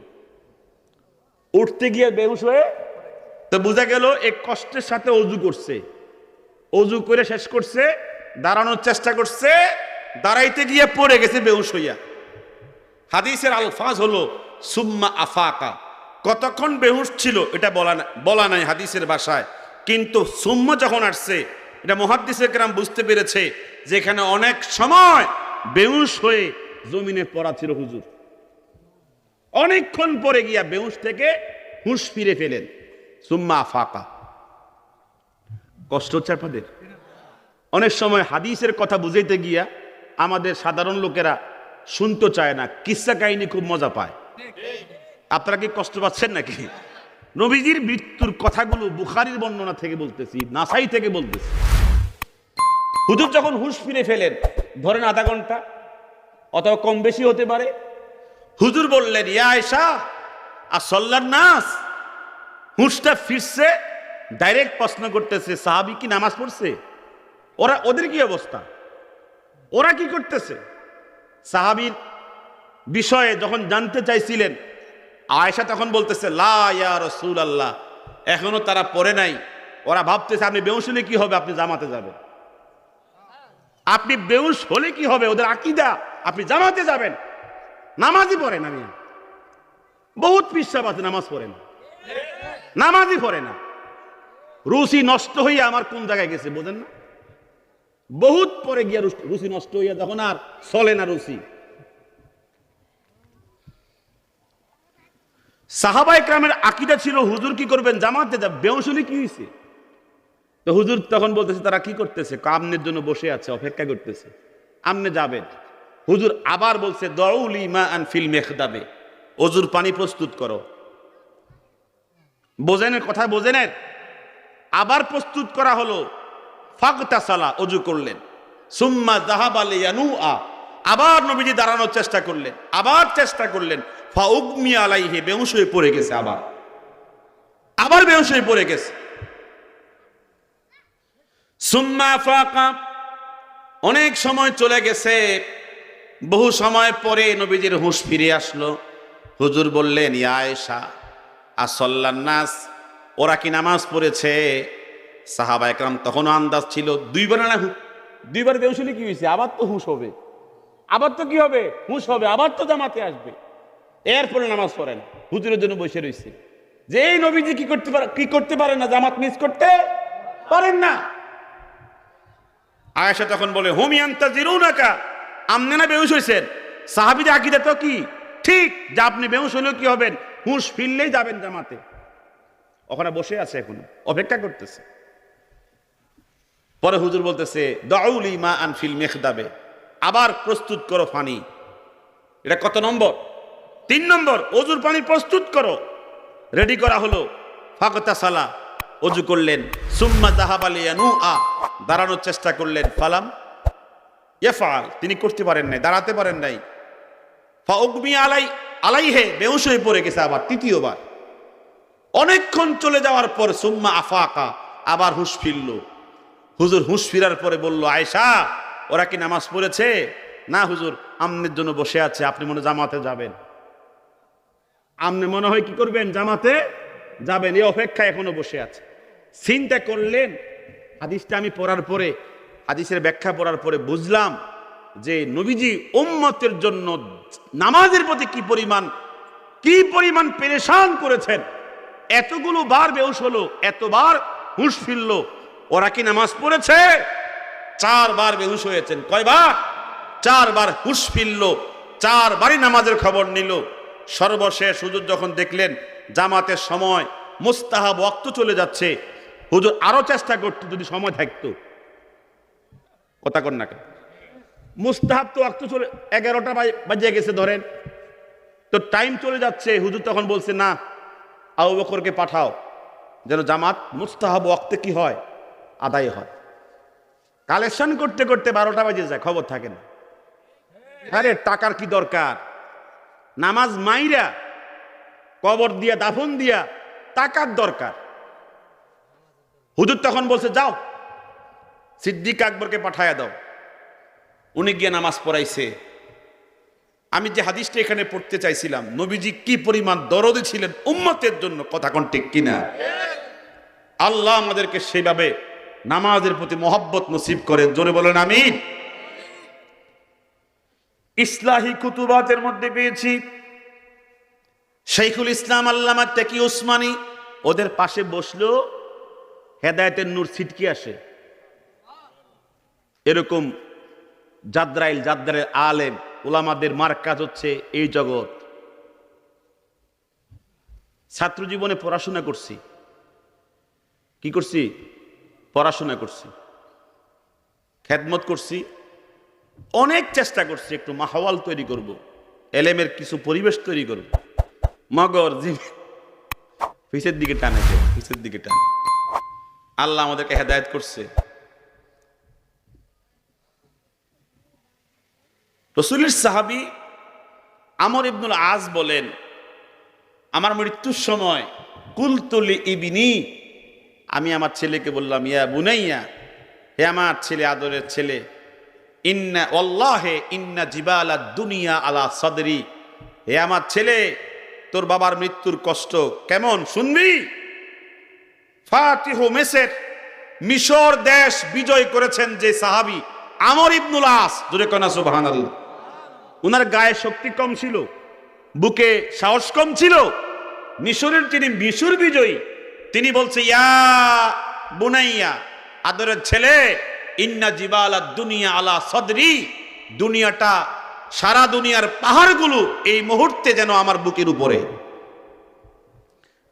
উঠতে গিয়ে বেহুশ হয়ে, তো বোঝা গেল এক কষ্টের সাথে অজু করছে, অজু করে শেষ করছে, দাঁড়ানোর চেষ্টা করছে, দাঁড়াইতে গিয়ে পড়ে গেছে বেহুশ হইয়া। হাদিসের আলফাজ হলো সুম্মা আফাকা। কতক্ষণ বেহুশ ছিল এটা বলা নাই হাদিসের ভাষায়, কিন্তু সুম্মা যখন আসছে এটা মুহাদ্দিসে কেরাম বুঝতে পেরেছে যে এখানে অনেক সময় বেহুশ হয়ে জমিনে পড়া ছিল হুজুর। অনেকক্ষণ পরে গিয়া বেহুশ থেকে হুঁশ ফিরে ফেলেন। সুম্মা আফাকা। কষ্ট হচ্ছে আপনাদের? অনেক সময় হাদিসের কথা বুঝাইতে গিয়া আমাদের সাধারণ লোকেরা শুনতে চায় না, কিসসা কাহিনী খুব মজা পায়। আপনারা কি কষ্ট পাচ্ছেন নাকি? নবীজির মৃত্যুর কথাগুলো বুখারীর বর্ণনা থেকে বলতেছি, নাসাই থেকে বলতেছি। হুজুর যখন হুঁশ ফিরে ফেলেন, ধরেন আধা ঘন্টা অথবা কম বেশি হতে পারে, হুজুর বললেন, ইয়া আয়েশা আসল্লান নাস। হুঁশটা ফিরছে, ডাইরেক্ট প্রশ্ন করতেছে, সাহাবী কি নামাজ পড়ছে? ওদের কি অবস্থা, ওরা কি করতেছে? সাহাবীর বিষয়ে যখন জানতে চাইছিলেন, আয়েশা তখন বলতেছে, লা ইয়া রাসূলুল্লাহ, এখনো তারা পড়ে নাই। ওরা ভাবতেছে আপনি বেহুশ হলে কি হবে, আপনি জামাতে যাবেন। আপনি বেহুশ হলে কি হবে, ওদের আকীদা আপনি জামাতে যাবেন। নামাজই পড়ে না। আমি বহুত পিসাব আছে নামাজ পড়ে না, নামাজই পড়ে না। রুচি নষ্ট হইয়া আমার কোন জায়গায় গেছে বোঝেন না? বহুত পরে গিয়া রুচি নষ্ট হইয়া যখন আর চলে না রুচি। সাহাবা ইকরামের আকীদা ছিল হুজুর কি করবেন, জামাতে যাবে। বেহুশ হলে কি হয়েছে? তো হুজুর তখন বলতেছে তারা কি করতেছে, আমনের জন্য বসে আছে, অপেক্ষা করতেছে, আমনে যাবেন। হুজুর আবার বলছে, দাউলি মা আন ফিল মিখদাবে, অজুর পানি প্রস্তুত করো। বোঝেনের কথা, বোঝেনের? আবার প্রস্তুত করা হলো। ফাগতাসালা, অজু করলেন। সুম্মা যাহাবা লিয়ানুআ, আবার নবীজি দাঁড়ানোর চেষ্টা করলেন, আবার চেষ্টা করলেন। ফাউগমি আলাইহি, বেহুশ হয়ে পড়ে গেছে, আবার বেহুশ হয়ে পড়ে গেছে। সুম্মা আফাকা, অনেক সময় চলে গেছে, বহু সময় পরে নবীজির হুঁশ ফিরে আসলো। হুজুর বললেন, ইয়া আয়েশা আসল্লান নাস, ওরা কি নামাজ পড়েছে? সাহাবা একরাম তখনও আন্দাজ ছিল দুইবার বেহুশ হলে কি হয়েছে, আবার তো হুঁশ হবে, আবার তো কি হবে, হুঁশ হবে, আবার তো জামাতে আসবে। এরপরে নামাজ পড়ে না, হুজুরের জন্য বসে রয়েছে। যে এই নবীজি কি করতে পারেন না, জামাত মিস করতে পারেন না। আয়েশা তখন বলে, হুম ইয়ান্তাজিরুনাকা, আপনি না বেহুশ হয়েছেন। সাহাবীদের আকীদা তো কি ঠিক, যে আপনি বেহুশ হলেও কি হবেন, হুঁশ ফিরলেই যাবেন জামাতে। ওখানে বসে আছে, এখন অপেক্ষা করতেছে। পরে হুজুর বলতেছে, দাউলি মা আন ফিল মিখদাবে, আবার প্রস্তুত করো পানি। এটা কত নম্বর? 3 নম্বর। অজুর পানি প্রস্তুত করো। রেডি করা হলো। ফাগতাসালা, অজু করলেন। সুম্মা যাহাবা লিয়ানুআ, দাঁড়ানোর চেষ্টা করলেন। ফালাম ইয়াফআল, তিনি করতে পারেন নাই, দাঁড়াতে পারেন নাই। ফাউগমি আলাইহি, বেহুশ হয়ে পড়ে গেছে আবার তৃতীয়বার। অনেকক্ষণ চলে যাওয়ার পর সুম্মা আফাকা, আবার হুঁশ ফিরল। হুজুর হুঁশ ফিরার পরে বলল, আয়েশা ওরা কি নামাজ পড়েছে? না হুজুর, আমনের জন্য বসে আছে, আপনি মনে জামাতে যাবেন। আমনে মনে হয় কি করবেন, জামাতে যাবেন, এই অপেক্ষায় এখনো বসে আছে। চিন্তা করলেন, হাদিসটা আমি পড়ার পরে, হাদিসের ব্যাখ্যা পড়ার পরে বুঝলাম যে নবীজি উম্মতের জন্য নামাজের প্রতি কি পরিমাণ পেরেশান করেছেন। এতগুলো বার বেহুশ হলো, এতবার হুঁশ ফিরল। ওরা কি নামাজ পড়েছে? 4 বার বেহুশ হয়েছেন। কয়বার? 4 বার হুঁশ ফিরল, 4 বারই নামাজের খবর নিল। সর্বশেষ হুজুর যখন দেখলেন জামাতের সময় মুস্তাহাব ওয়াক্ত চলে যাচ্ছে, হুজুর আরো চেষ্টা করতো যদি সময় থাকতো। কথা কর না কেন? মুস্তাহাব তো ওয়াক্ত চলে 11টা বাজে গেছে ধরেন, তো টাইম চলে যাচ্ছে, হুজুর তখন বলছে না আবু বকরকে পাঠাও যেন জামাত মুস্তাহাব ওয়াক্তে কি হয়, আদায় হয়। কালেকশন করতে করতে 12টা বাজে যায়, খবর থাকে না। আরে টাকার কি দরকার, নামাজ মাইরা কবর দিয়া দাফন দিয়া টাকার দরকার। হুজুর তখন বলছে যাও সিদ্দিক আকবরকে পাঠায়া দাও, উনি গিয়ে নামাজ পড়াইছে। আমি যে হাদিসটা এখানে পড়তে চাইছিলাম, নবীজি কি পরিমাণ দরদি ছিলেন উম্মতের জন্য, কথা কোন ঠিক কিনা? আল্লাহ আমাদেরকে সেইভাবে নামাজের প্রতি মহব্বত নসিব করেন, জোরে বলেন আমিন। ইসলাহি কুতুবাতের মধ্যে পেয়েছি শাইখুল ইসলাম আল্লামা তাকি উসমানী, ওদের পাশে বসলো হেদায়েতের নূর ছিটকে আসে। এরকম জাদ্রাইল আলেম উলামাদের মার্কাজ হচ্ছে এই জগৎ। ছাত্র জীবনে পড়াশোনা করছি, কি করছি? পড়াশোনা করছি, খেদমত করছি, অনেক চেষ্টা করছি একটু মাহওয়াল তৈরি করব, এলেমের কিছু পরিবেশ তৈরি করব, মগর পিছের দিকে টানে, পিছের দিকে টানে। আল্লাহ আমাদেরকে হেদায়েত করছে। রাসূলের সাহাবী আমর ইবনুল আস বলেন, আমার মৃত্যুর সময় কুলতুলি ইবনি, আমি আমার ছেলেকে বললাম ইয়া বুনাইয়া, হে আমার ছেলে, আদরের ছেলে, ইন্না ওয়াল্লাহি ইন্না জিবালাদ দুনিয়া আলা সাদরি, হে আমার ছেলে তোর বাবার মৃত্যুর কষ্ট কেমন শুনবি? ফাতিহু মিসর, মিশর দেশ বিজয় করেছেন যে সাহাবী আমর ইবনুল আস, জোরে কনা সুবহানাল্লাহ। উনার গায়ে শক্তি কম ছিল, বুকে সাহস কম ছিল। মিশরের তিনি মিশর বিজয়ী, তিনি বলছে ইয়া বুনাইয়া, আদরের ছেলে, ইন্না জিবালাদ দুনিয়া আলা সাদরি, দুনিয়াটা, সারা দুনিয়ার পাহাড়গুলো এই মুহূর্তে যেন আমার বুকের উপরে।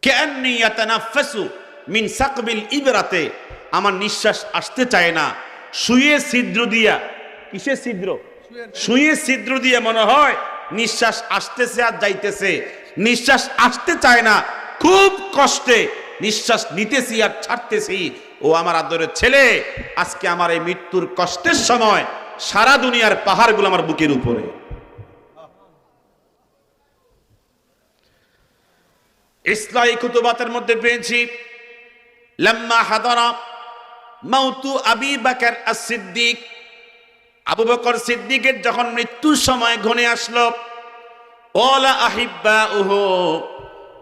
কান্নী ইয়াতানাফাসু মিন সাকবিল ইবরাতে, আমার নিঃশ্বাস আসতে চায় না, শুয়ে ছিদ্র দিয়া, কিসের ছিদ্র? শুয়ে ছিদ্র দিয়ে মনে হয় নিঃশ্বাস আসতেছে আর যাইতেছে, নিঃশ্বাস আসতে চায় না, খুব কষ্টে নিঃশ্বাস নিতেছি আর ছাড়তেছি। ও আমার আদরের ছেলে, আজকে আমার এই মৃত্যুর কষ্টের সময় সারা দুনিয়ার পাহাড়গুলো আমার বুকের উপরে। ইসলাহি কুতুবাতের মধ্যে পেয়েছি লাম্মা হাদারা মাউতু আবি বকর as-সিদ্দিক, আবু বকর সিদ্দিকের যখন মৃত্যুর সময় ঘনিয়ে আসলো, ওয়ালা আহিব্বাউহু,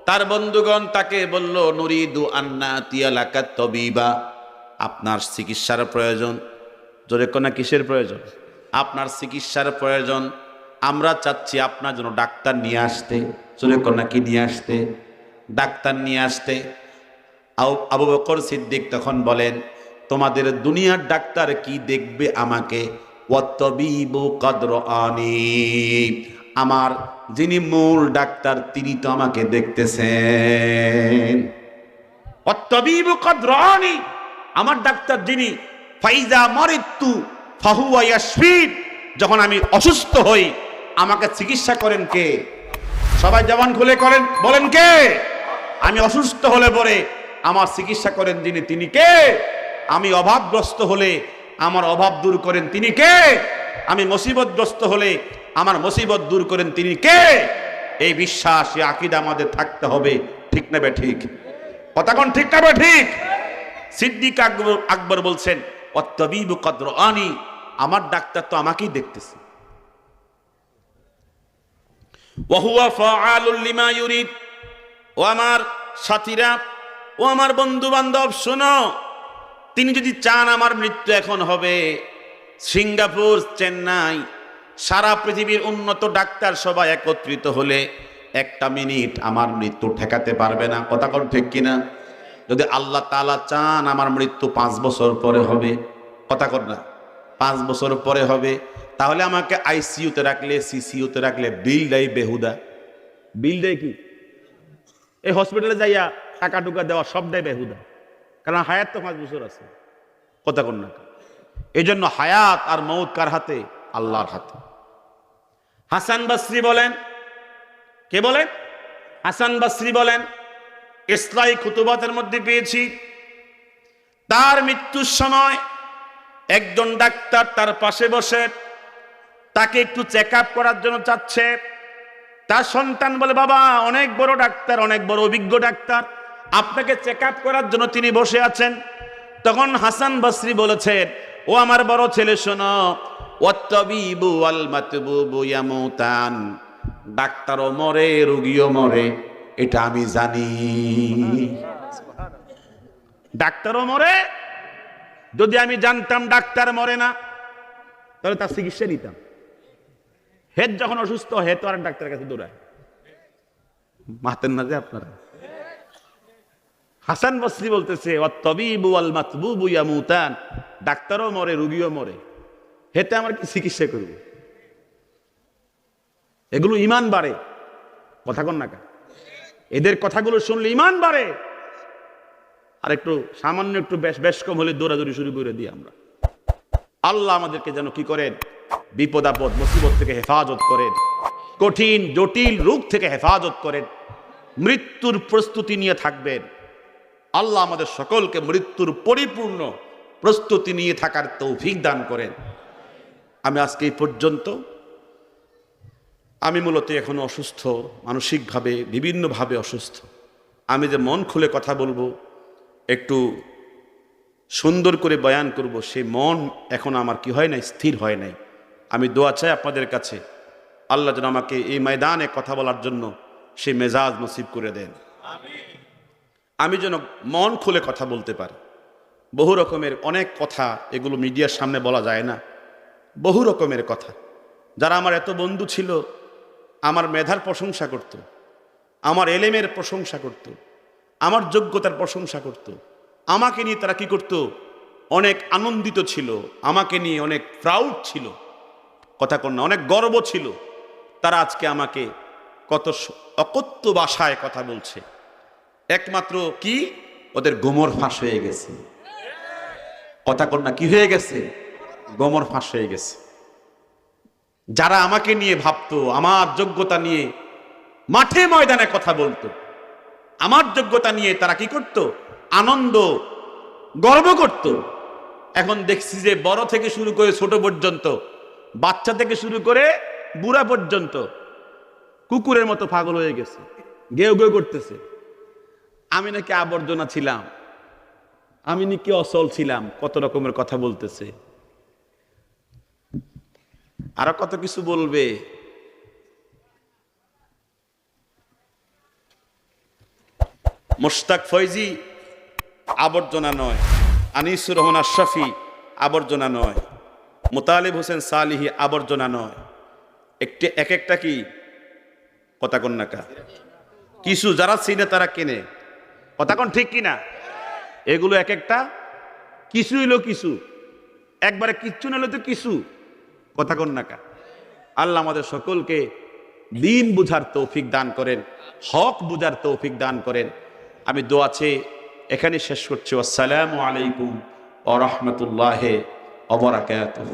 তার বন্ধুগণ তাকে বলল নুরিদু আন্নাতিয়া লাকা তাবিবা, আপনার চিকিৎসার প্রয়োজন। জোরে কোনা কিসের প্রয়োজন? আপনার চিকিৎসার প্রয়োজন, আমরা চাচ্ছি আপনার জন্য ডাক্তার নিয়ে আসতে। জোরে কোনা কি নিয়ে আসতে? ডাক্তার নিয়ে আসতে। আবু বকর সিদ্দিক তখন বলেন, তোমাদের দুনিয়ার ডাক্তার কি দেখবে আমাকে? ওয়াত্তাবিবু কদ রাআনি, আমার যিনি মূল ডাক্তার তিনি তো আমাকে দেখতেছেন। ওয়াত্তাবিবু কদ রাআনি, আমার ডাক্তার যিনি, ফাইজা মারিতু ফাহুয়া ইয়াশফিন, যখন আমি অসুস্থ হই আমাকে চিকিৎসা করেন কে? সবাই জবান খুলে করেন, বলেন কে? আমি অসুস্থ হলে পরে আমার চিকিৎসা করেন যিনি, তিনি কে? আমি অভাবগ্রস্ত হলে আমার অভাব দূর করেন তিনি কে? আমি মুসিবতগ্রস্ত হলে আমার মুসিবত দূর করেন তিনি কে? এই বিশ্বাস, এই আকীদা আমাদের থাকতে হবে, ঠিক না বে ঠিক? কথা কোন ঠিক না বে ঠিক? সিদ্দিক আকবর বলছেন ওয়াত্তাবিবু কদ রাআনি, আমার ডাক্তার তো আমাকেই দেখতেছে। ওয়া হুয়া ফাআলুল লিমা ইউরিদ, ও আমার সাথীরা, ও আমার বন্ধু বান্ধব শোনো, তিনি যদি চান আমার মৃত্যু এখন হবে, সিঙ্গাপুর, চেন্নাই, সারা পৃথিবীর উন্নত ডাক্তার সবাই একত্রিত হলে একটা মিনিট আমার মৃত্যু ঠেকাতে পারবে না। কথা কোন ঠিক কিনা? যদি আল্লাহ তাআলা চান আমার মৃত্যু 5 বছর পরে হবে, কথা কর না, 5 বছর পরে হবে, তাহলে আমাকে আইসিইউতে রাখলে, সিসিইউতে রাখলে বিল দেয় বেহুদা। বিল দেয় কি? এই হসপিটালে যাইয়া টাকা টুকা দেওয়া সবটাই বেহুদা, কারণ হায়াত তো 5 বছর আছে। কথা কন না, এই জন্য হায়াত আর মৌত কার হাতে? আল্লাহর হাতে। হাসান বসরি বলেন, কে বলেন? হাসান বসরি বলেন, ইসলাহি খুতুবাতের মধ্যে পেয়েছি, তার মৃত্যুর সময় একজন ডাক্তার তার পাশে বসে তাকে একটু চেক আপ করার জন্য চাচ্ছে। তার সন্তান বলে, বাবা অনেক বড় ডাক্তার, অনেক বড় অভিজ্ঞ ডাক্তার, আপনাকে চেক আপ করার জন্য তিনি বসে আছেন। তখন হাসান বসরি বলেছেন, ও আমার বড় ছেলে শোনো, ওয়াত্তাবিবু ওয়াল মাতবুবু ইয়ামুতান, ডাক্তারও মরে রোগীও মরে, এটা আমি জানি। ডাক্তারও মরে, যদি আমি জানতাম ডাক্তার মরে না তাহলে তার চিকিৎসা নিতাম। হেড যখন অসুস্থ হে তো আর ডাক্তারের কাছে দৌড়ায়, মাতেন না যে আপনারা। হাসান বসরি বলতেছে, ওয়াত্তাবিবু ওয়াল মাতবুবু ইয়ামুতান, ডাক্তারও মরে রোগীও মরে, হেতে আমার কি চিকিৎসা করবে? এগুলো ইমান বাড়ে। কথা কন না, এদের কথাগুলো শুনলে ইমান বাড়ে। আর একটু সামান্য একটু বেশ কম হলে দৌড়াদৌড়ি শুরু করে দিই আমরা। আল্লাহ আমাদেরকে যেন কি করেন, বিপদ আপদ মুসিবত থেকে হেফাজত করেন, কঠিন জটিল রোগ থেকে হেফাজত করেন, মৃত্যুর প্রস্তুতি নিয়ে থাকবেন। আল্লাহ আমাদের সকলকে মৃত্যুর পরিপূর্ণ প্রস্তুতি নিয়ে থাকার তৌফিক দান করেন। আমি আজকে এই পর্যন্ত, আমি মূলত এখন অসুস্থ, মানসিকভাবে বিভিন্নভাবে অসুস্থ। আমি যে মন খুলে কথা বলবো, একটু সুন্দর করে বয়ান করব, সেই মন এখন আমার কি হয় নাই, স্থির হয় নাই। আমি দোয়া চাই আপনাদের কাছে, আল্লাহ যেন আমাকে এই ময়দানে কথা বলার জন্য সেই মেজাজ নসিব করে দেন। আমি যেন মন খুলে কথা বলতে পারি। বহু রকমের অনেক কথা, এগুলো মিডিয়ার সামনে বলা যায় না। বহু রকমের কথা, যারা আমার এত বন্ধু ছিল, আমার মেধার প্রশংসা করত, আমার এলেমের প্রশংসা করত, আমার যোগ্যতার প্রশংসা করত, আমাকে নিয়ে তারা কি করত, অনেক আনন্দিত ছিল, আমাকে নিয়ে অনেক প্রাউড ছিল। কথা কন না, অনেক গর্ব ছিল। তারা আজকে আমাকে কত অকথ্য ভাষায় কথা বলছে। একমাত্র কি, ওদের গোমর ফাঁস হয়ে গেছে। কথা কন না, কি হয়ে গেছে? গোমর ফাঁস হয়ে গেছে। যারা আমাকে নিয়ে ভাবতো, আমার যোগ্যতা নিয়ে মাঠে ময়দানে কথা বলতো, আমার যোগ্যতা নিয়ে তারা কি করত, আনন্দ গর্ব করত। এখন দেখছি যে বড় থেকে শুরু করে ছোট পর্যন্ত, বাচ্চা থেকে শুরু করে বুড়া পর্যন্ত কুকুরের মতো পাগল হয়ে গেছে, গেউ গেউ করতেছে। আমি নাকি আবর্জনা ছিলাম, আমি নাকি অচল ছিলাম, কত রকমের কথা বলতেছে। আরো কত কিছু বলবে। মোশতাক ফয়জি আবর্জনা নয়, আনিসুর রহমান আশরাফি আবর্জনা নয়, মোতালেব হোসেন সালিহি আবর্জনা নয়। এক একটা কি, কথা কন না কা, কিছু যারা চিনে তারা কেনে। কথা কন ঠিক কিনা? এগুলো এক একটা কিছু হইলো কিছু, একবারে কিচ্ছু না হলে তো কিছু। কথা কন না কা। আল্লাহ আমাদের সকলকে দিন বুঝার তৌফিক দান করেন, হক বুঝার তৌফিক দান করেন। আমি দোয়া চেয়ে এখানে শেষ করছি। আসসালামু আলাইকুম ওয়া রাহমাতুল্লাহি ওয়া বারাকাতুহু।